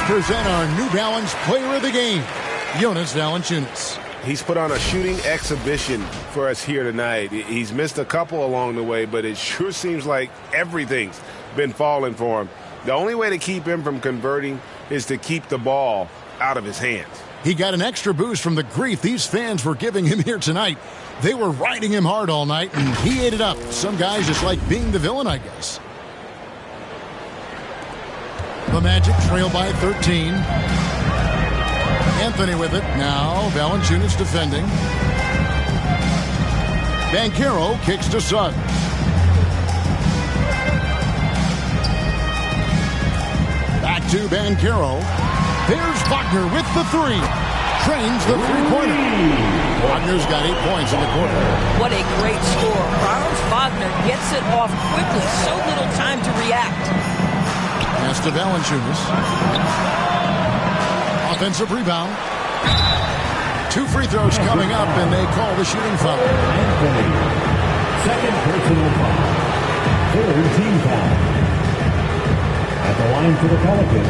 Present our New Balance Player of the Game, Jonas Valanciunas. He's put on a shooting exhibition for us here tonight. He's missed a couple along the way, but it sure seems like everything's been falling for him. The only way to keep him from converting is to keep the ball out of his hands. He got an extra boost from the grief these fans were giving him here tonight. They were riding him hard all night, and he ate it up. Some guys just like being the villain, I guess. The Magic trail by 13. Anthony with it. Now Valanciunas defending. Banchero kicks to Suggs. Back to Banchero. There's Wagner with the three. Trains the three-pointer. Wagner's got 8 points in the quarter. What a great score. Franz Wagner gets it off quickly. So little time to react. Pass to Valanciunas. Offensive rebound. 2 free throws coming up, and they call the shooting foul. Anthony. Second personal foul. Third team foul. At At the line for the Pelicans,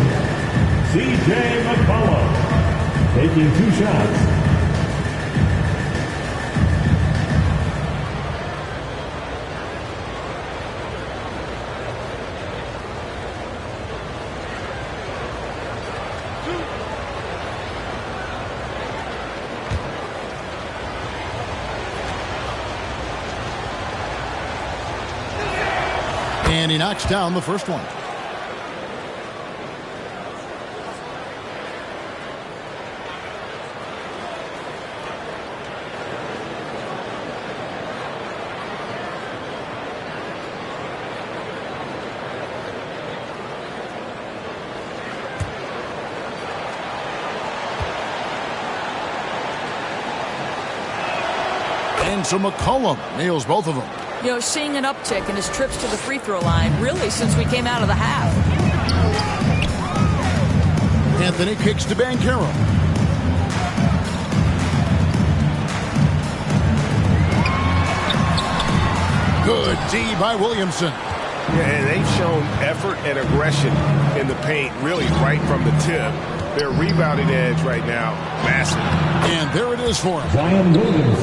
C.J. McCollum. Taking 2 shots. And he knocks down the first one. And so McCollum nails both of them. You know, seeing an uptick in his trips to the free throw line, really, since we came out of the half. Anthony kicks to Banchero. Good D by Williamson. Yeah, and they've shown effort and aggression in the paint, really right from the tip. Their rebounding edge right now, massive. And there it is for him.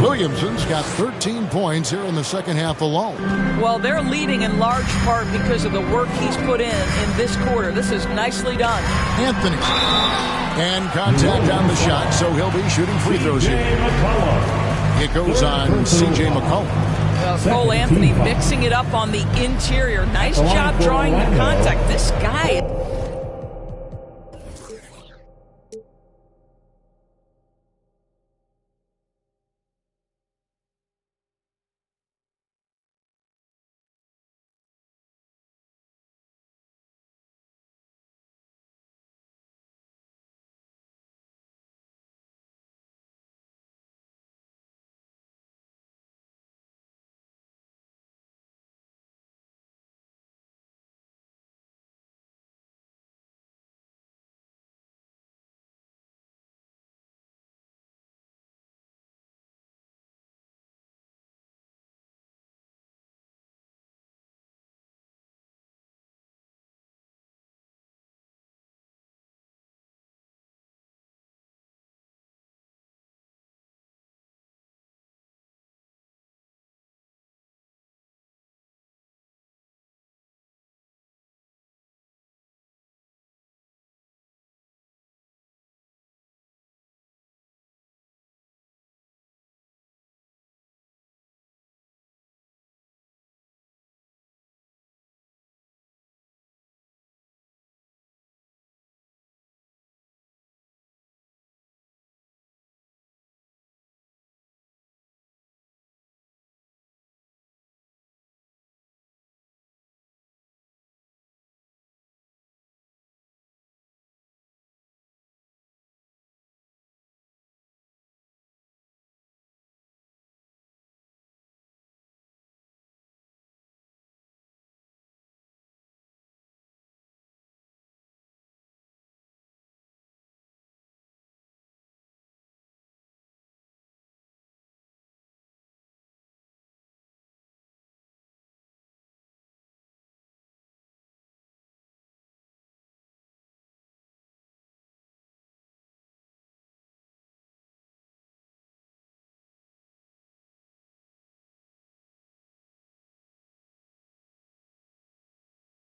Williamson's got 13 points here in the second half alone. Well, they're leading in large part because of the work he's put in this quarter. This is nicely done. Anthony. And contact on the shot, so he'll be shooting free throws here. It goes on C.J. McCollum. Cole Anthony mixing it up on the interior. Nice job drawing the contact. This guy...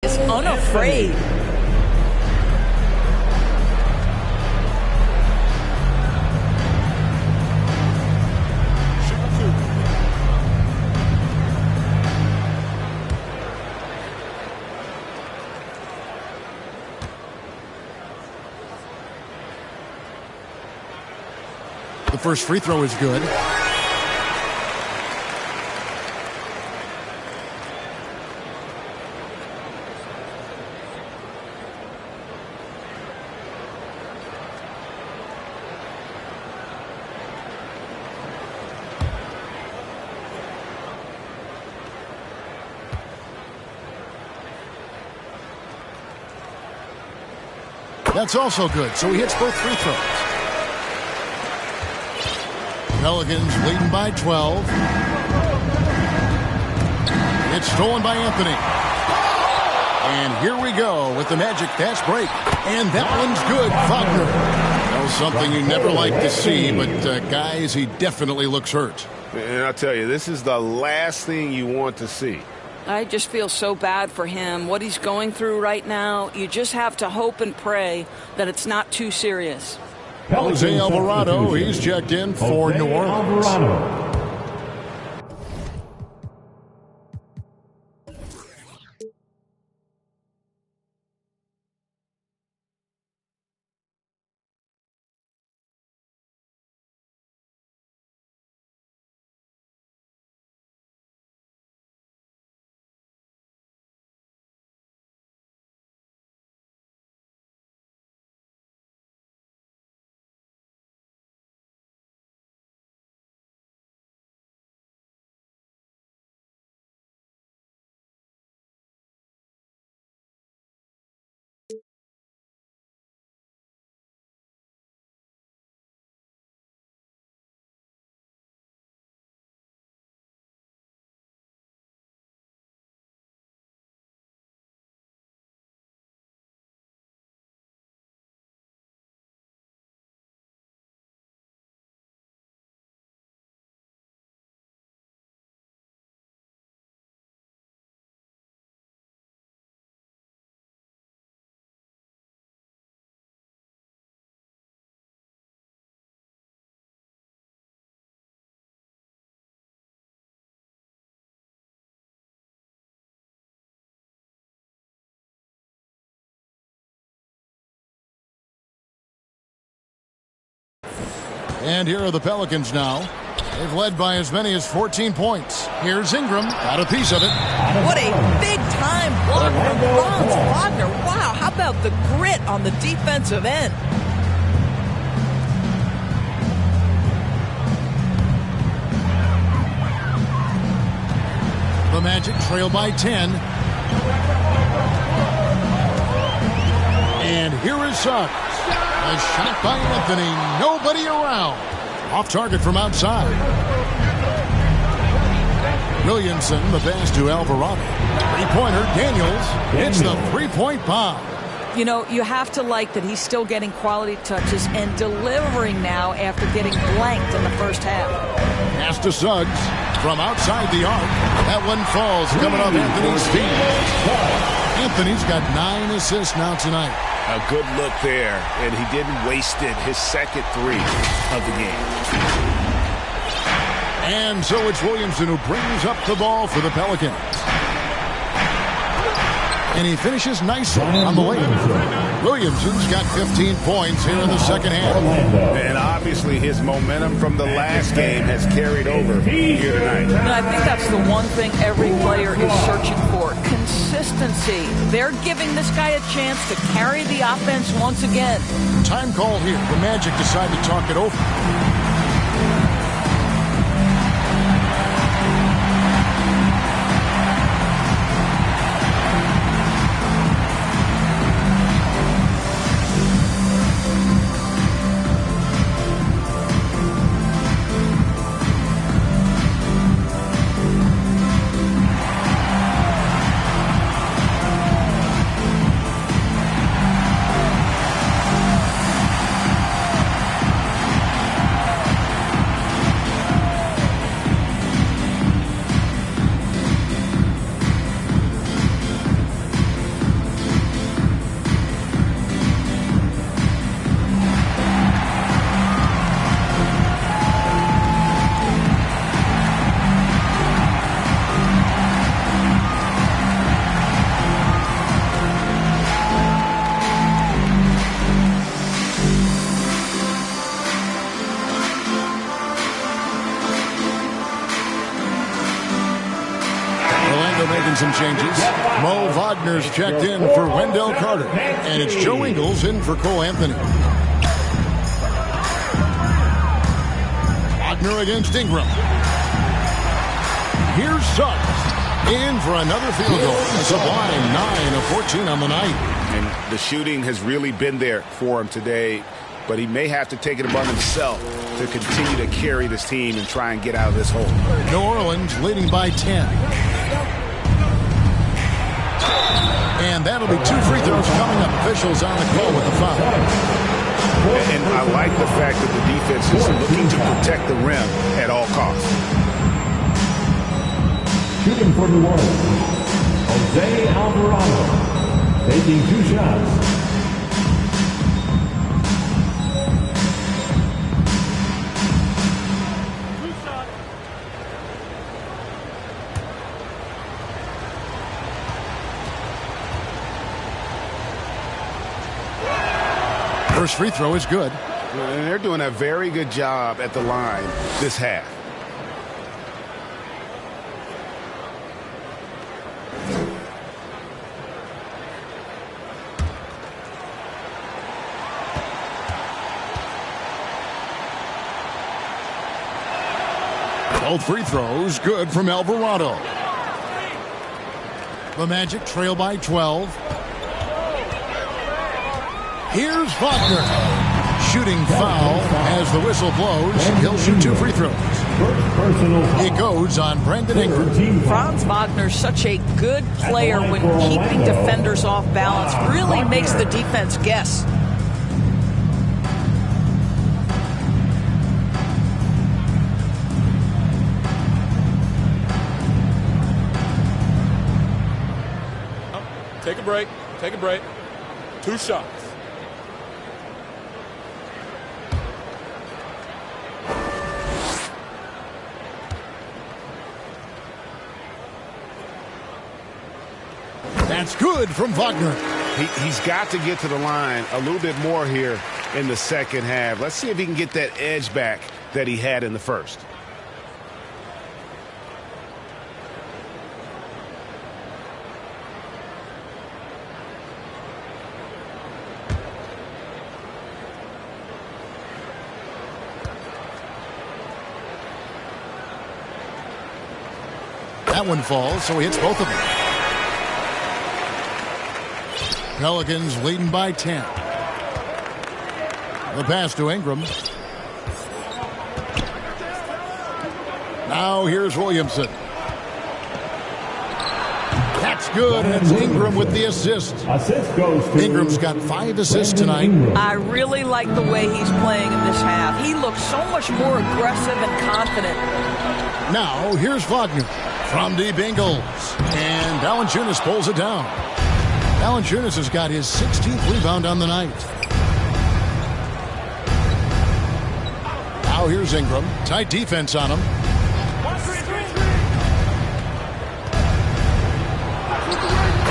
is unafraid. The first free throw is good. That's also good, so he hits both free throws. Pelicans leading by 12. It's stolen by Anthony. And here we go with the Magic fast break. And that one's good, Wagner. Well, something you never like to see, but guys, he definitely looks hurt. And I'll tell you, this is the last thing you want to see. I just feel so bad for him. What he's going through right now, you just have to hope and pray that it's not too serious. Jose Alvarado, he's checked in for New Orleans. Alvarado. And here are the Pelicans now. They've led by as many as 14 points. Here's Ingram, got a piece of it. What a big-time block from Franz Wagner. Wow, how about the grit on the defensive end? The Magic trail by 10. And here is Suggs. A shot by Anthony. Nobody around. Off target from outside. Williamson, the pass to Alvarado. Three-pointer, Daniels hits the three-point bomb. You know, you have to like that he's still getting quality touches and delivering now after getting blanked in the first half. Pass to Suggs from outside the arc. That one falls coming off Anthony's feet. Anthony's got 9 assists now tonight. A good look there, and he didn't waste it. His second three of the game. And so it's Williamson who brings up the ball for the Pelicans. And he finishes nicely on the layup. Williamson's got 15 points here in the second half. And obviously his momentum from the last game has carried over here tonight. And I think that's the one thing every player is searching for. Consistency. They're giving this guy a chance to carry the offense once again. Time call here. The Magic decide to talk it over. Some changes. Mo Wagner's checked in for Wendell Carter. And it's Joe Ingles in for Cole Anthony. Wagner against Ingram. Here's Suggs in for another field goal. Sublime 9 of 14 on the night. And the shooting has really been there for him today, but he may have to take it upon himself to continue to carry this team and try and get out of this hole. New Orleans leading by 10. And that'll be 2 free throws coming up. Officials on the call with the foul. And I like the fact that the defense is looking to protect the rim at all costs. Shooting for New Orleans, Jose Alvarado, taking 2 shots. First free throw is good. And they're doing a very good job at the line this half. Both free throws good from Alvarado. The Magic trail by 12. Here's Wagner. Shooting foul as the whistle blows. He'll shoot 2 free throws. It goes on Brandon Ingram. Franz Wagner's such a good player when keeping defenders off balance. Really makes the defense guess. Take a break. Take a break. 2 shots. That's good from Wagner. He's got to get to the line a little bit more here in the second half. Let's see if he can get that edge back that he had in the first. That one falls, so he hits both of them. Pelicans leading by 10. The pass to Ingram. Now here's Williamson. That's good. It's Ingram with the assist. Assist goes to Ingram's got 5 assists tonight. I really like the way he's playing in this half. He looks so much more aggressive and confident. Now here's Wagner from deep Ingles. And Valanciunas pulls it down. Valanciunas has got his 16th rebound on the night. Now here's Ingram. Tight defense on him.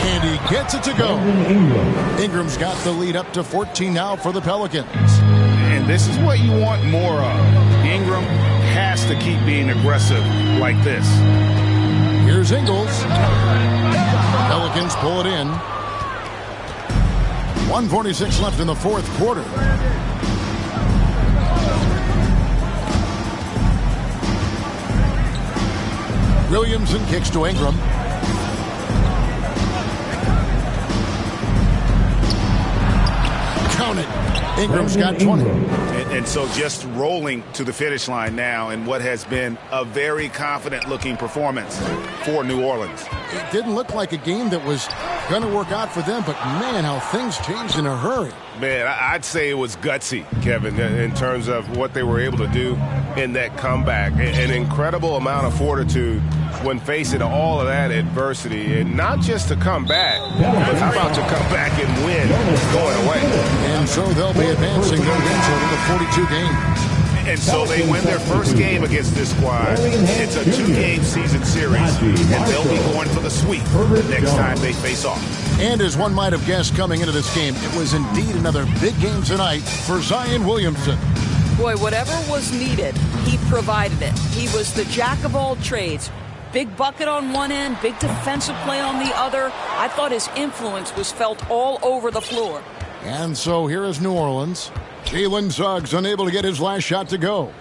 And he gets it to go. Ingram's got the lead up to 14 now for the Pelicans. And this is what you want more of. Ingram has to keep being aggressive like this. Here's Ingles. Pelicans pull it in. 1:46 left in the fourth quarter. Williamson kicks to Ingram. Count it. Ingram's got 20. And so just rolling to the finish line now in what has been a very confident-looking performance for New Orleans. It didn't look like a game that was going to work out for them, but, man, how things changed in a hurry. Man, I'd say it was gutsy, Kevin, in terms of what they were able to do in that comeback. An incredible amount of fortitude when facing all of that adversity, and not just to come back, but how about to come back and win going away. And so they'll be advancing their win total to 42 games. And so they win their first game against this squad. It's a 2-game season series, and they'll be going for the sweep the next time they face off. And as one might have guessed coming into this game, it was indeed another big game tonight for Zion Williamson. Boy, whatever was needed, he provided it. He was the jack of all trades. Big bucket on one end, big defensive play on the other. I thought his influence was felt all over the floor. And so here is New Orleans. Jalen Suggs unable to get his last shot to go.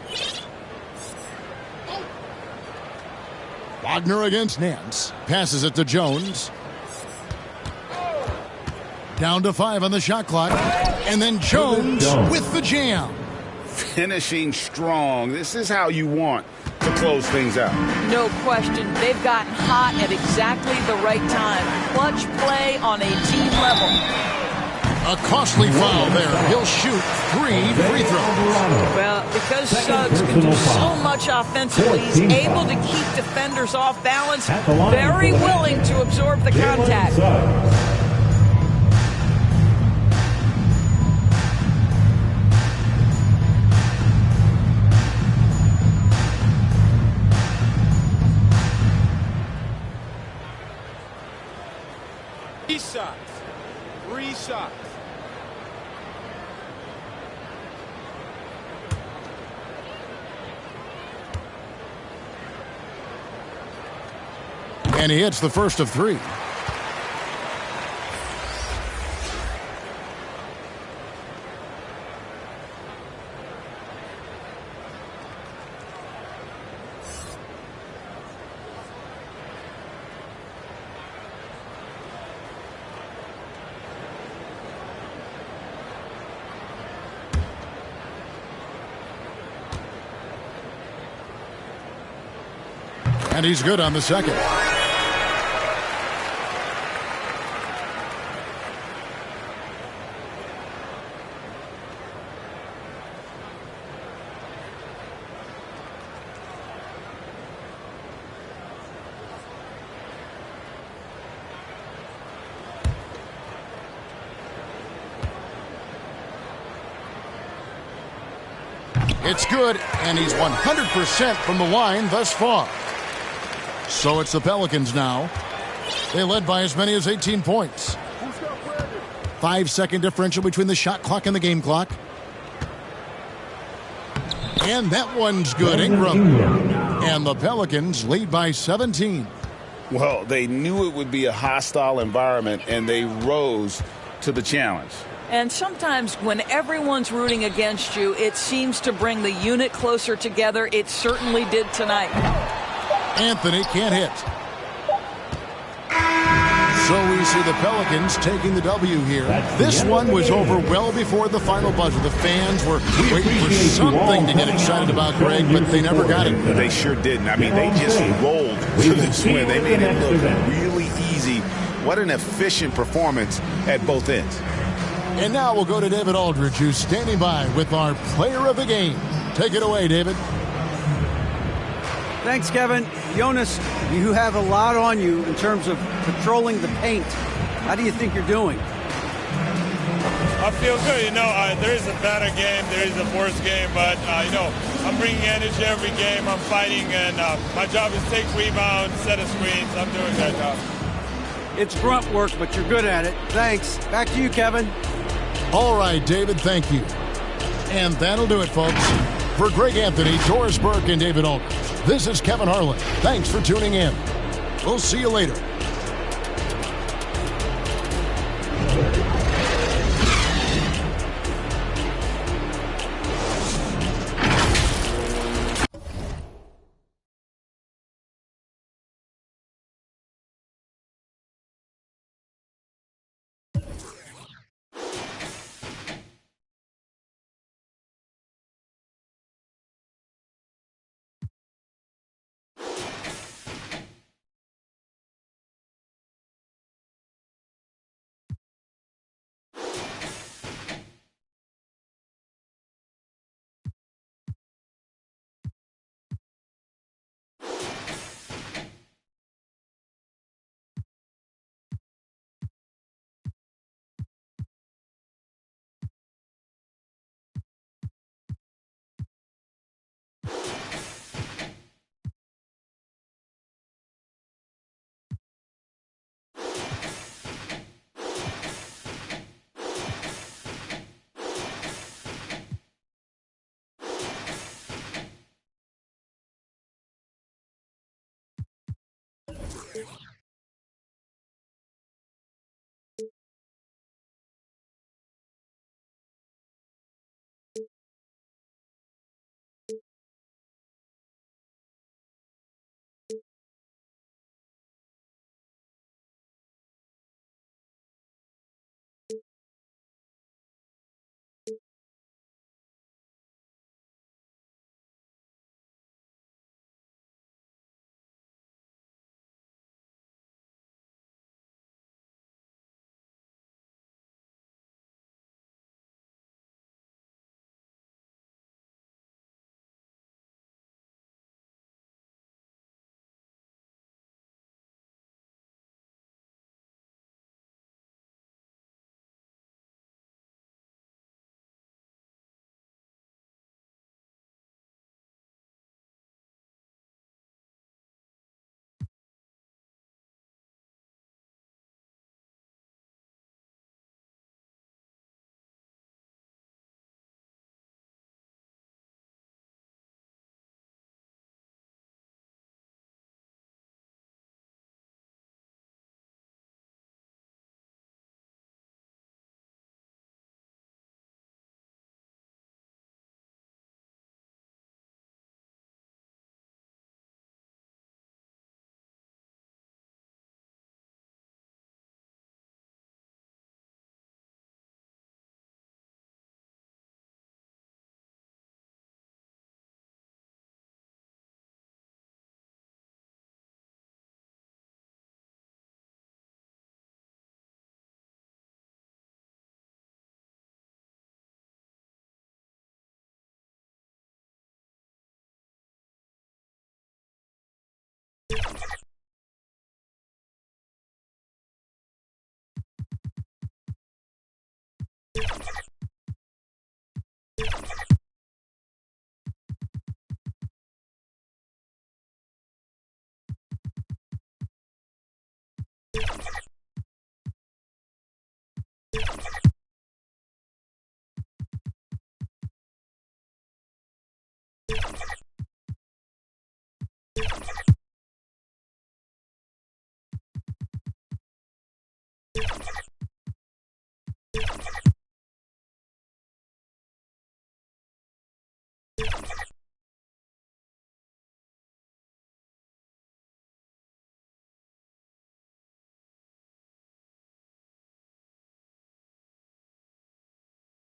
Wagner against Nance. Passes it to Jones. Down to 5 on the shot clock. And then Jones with the jam. Finishing strong. This is how you want to close things out. No question. They've gotten hot at exactly the right time. Clutch play on a team level. A costly foul there. He'll shoot 3 free throws. Well, because Suggs can do so much offensively, he's able to keep defenders off balance, very willing to absorb the contact. Three shots. And he hits the first of 3. And he's good on the second. It's good, and he's 100% from the line thus far. So it's the Pelicans now. They led by as many as 18 points. 5-second differential between the shot clock and the game clock. And that one's good, Ingram. And the Pelicans lead by 17. Well, they knew it would be a hostile environment, and they rose to the challenge. And sometimes when everyone's rooting against you, it seems to bring the unit closer together. It certainly did tonight. Anthony can't hit. So we see the Pelicans taking the W here. This one was over well before the final buzzer. The fans were waiting for something to get excited about, Greg, but they never got it. They sure didn't. I mean, they just rolled to this win. They made it look really easy. What an efficient performance at both ends. And now we'll go to David Aldridge, who's standing by with our player of the game. Take it away, David. Thanks, Kevin. Jonas, you have a lot on you in terms of patrolling the paint. How do you think you're doing? I feel good. There is a better game, there is a worse game, but, I'm bringing energy every game. I'm fighting, and my job is to take rebounds, set of screens. I'm doing that job. It's grunt work, but you're good at it. Thanks. Back to you, Kevin. All right, David, thank you. And that'll do it, folks. For Greg Anthony, Doris Burke, and David Aldridge, this is Kevin Harlan. Thanks for tuning in. We'll see you later.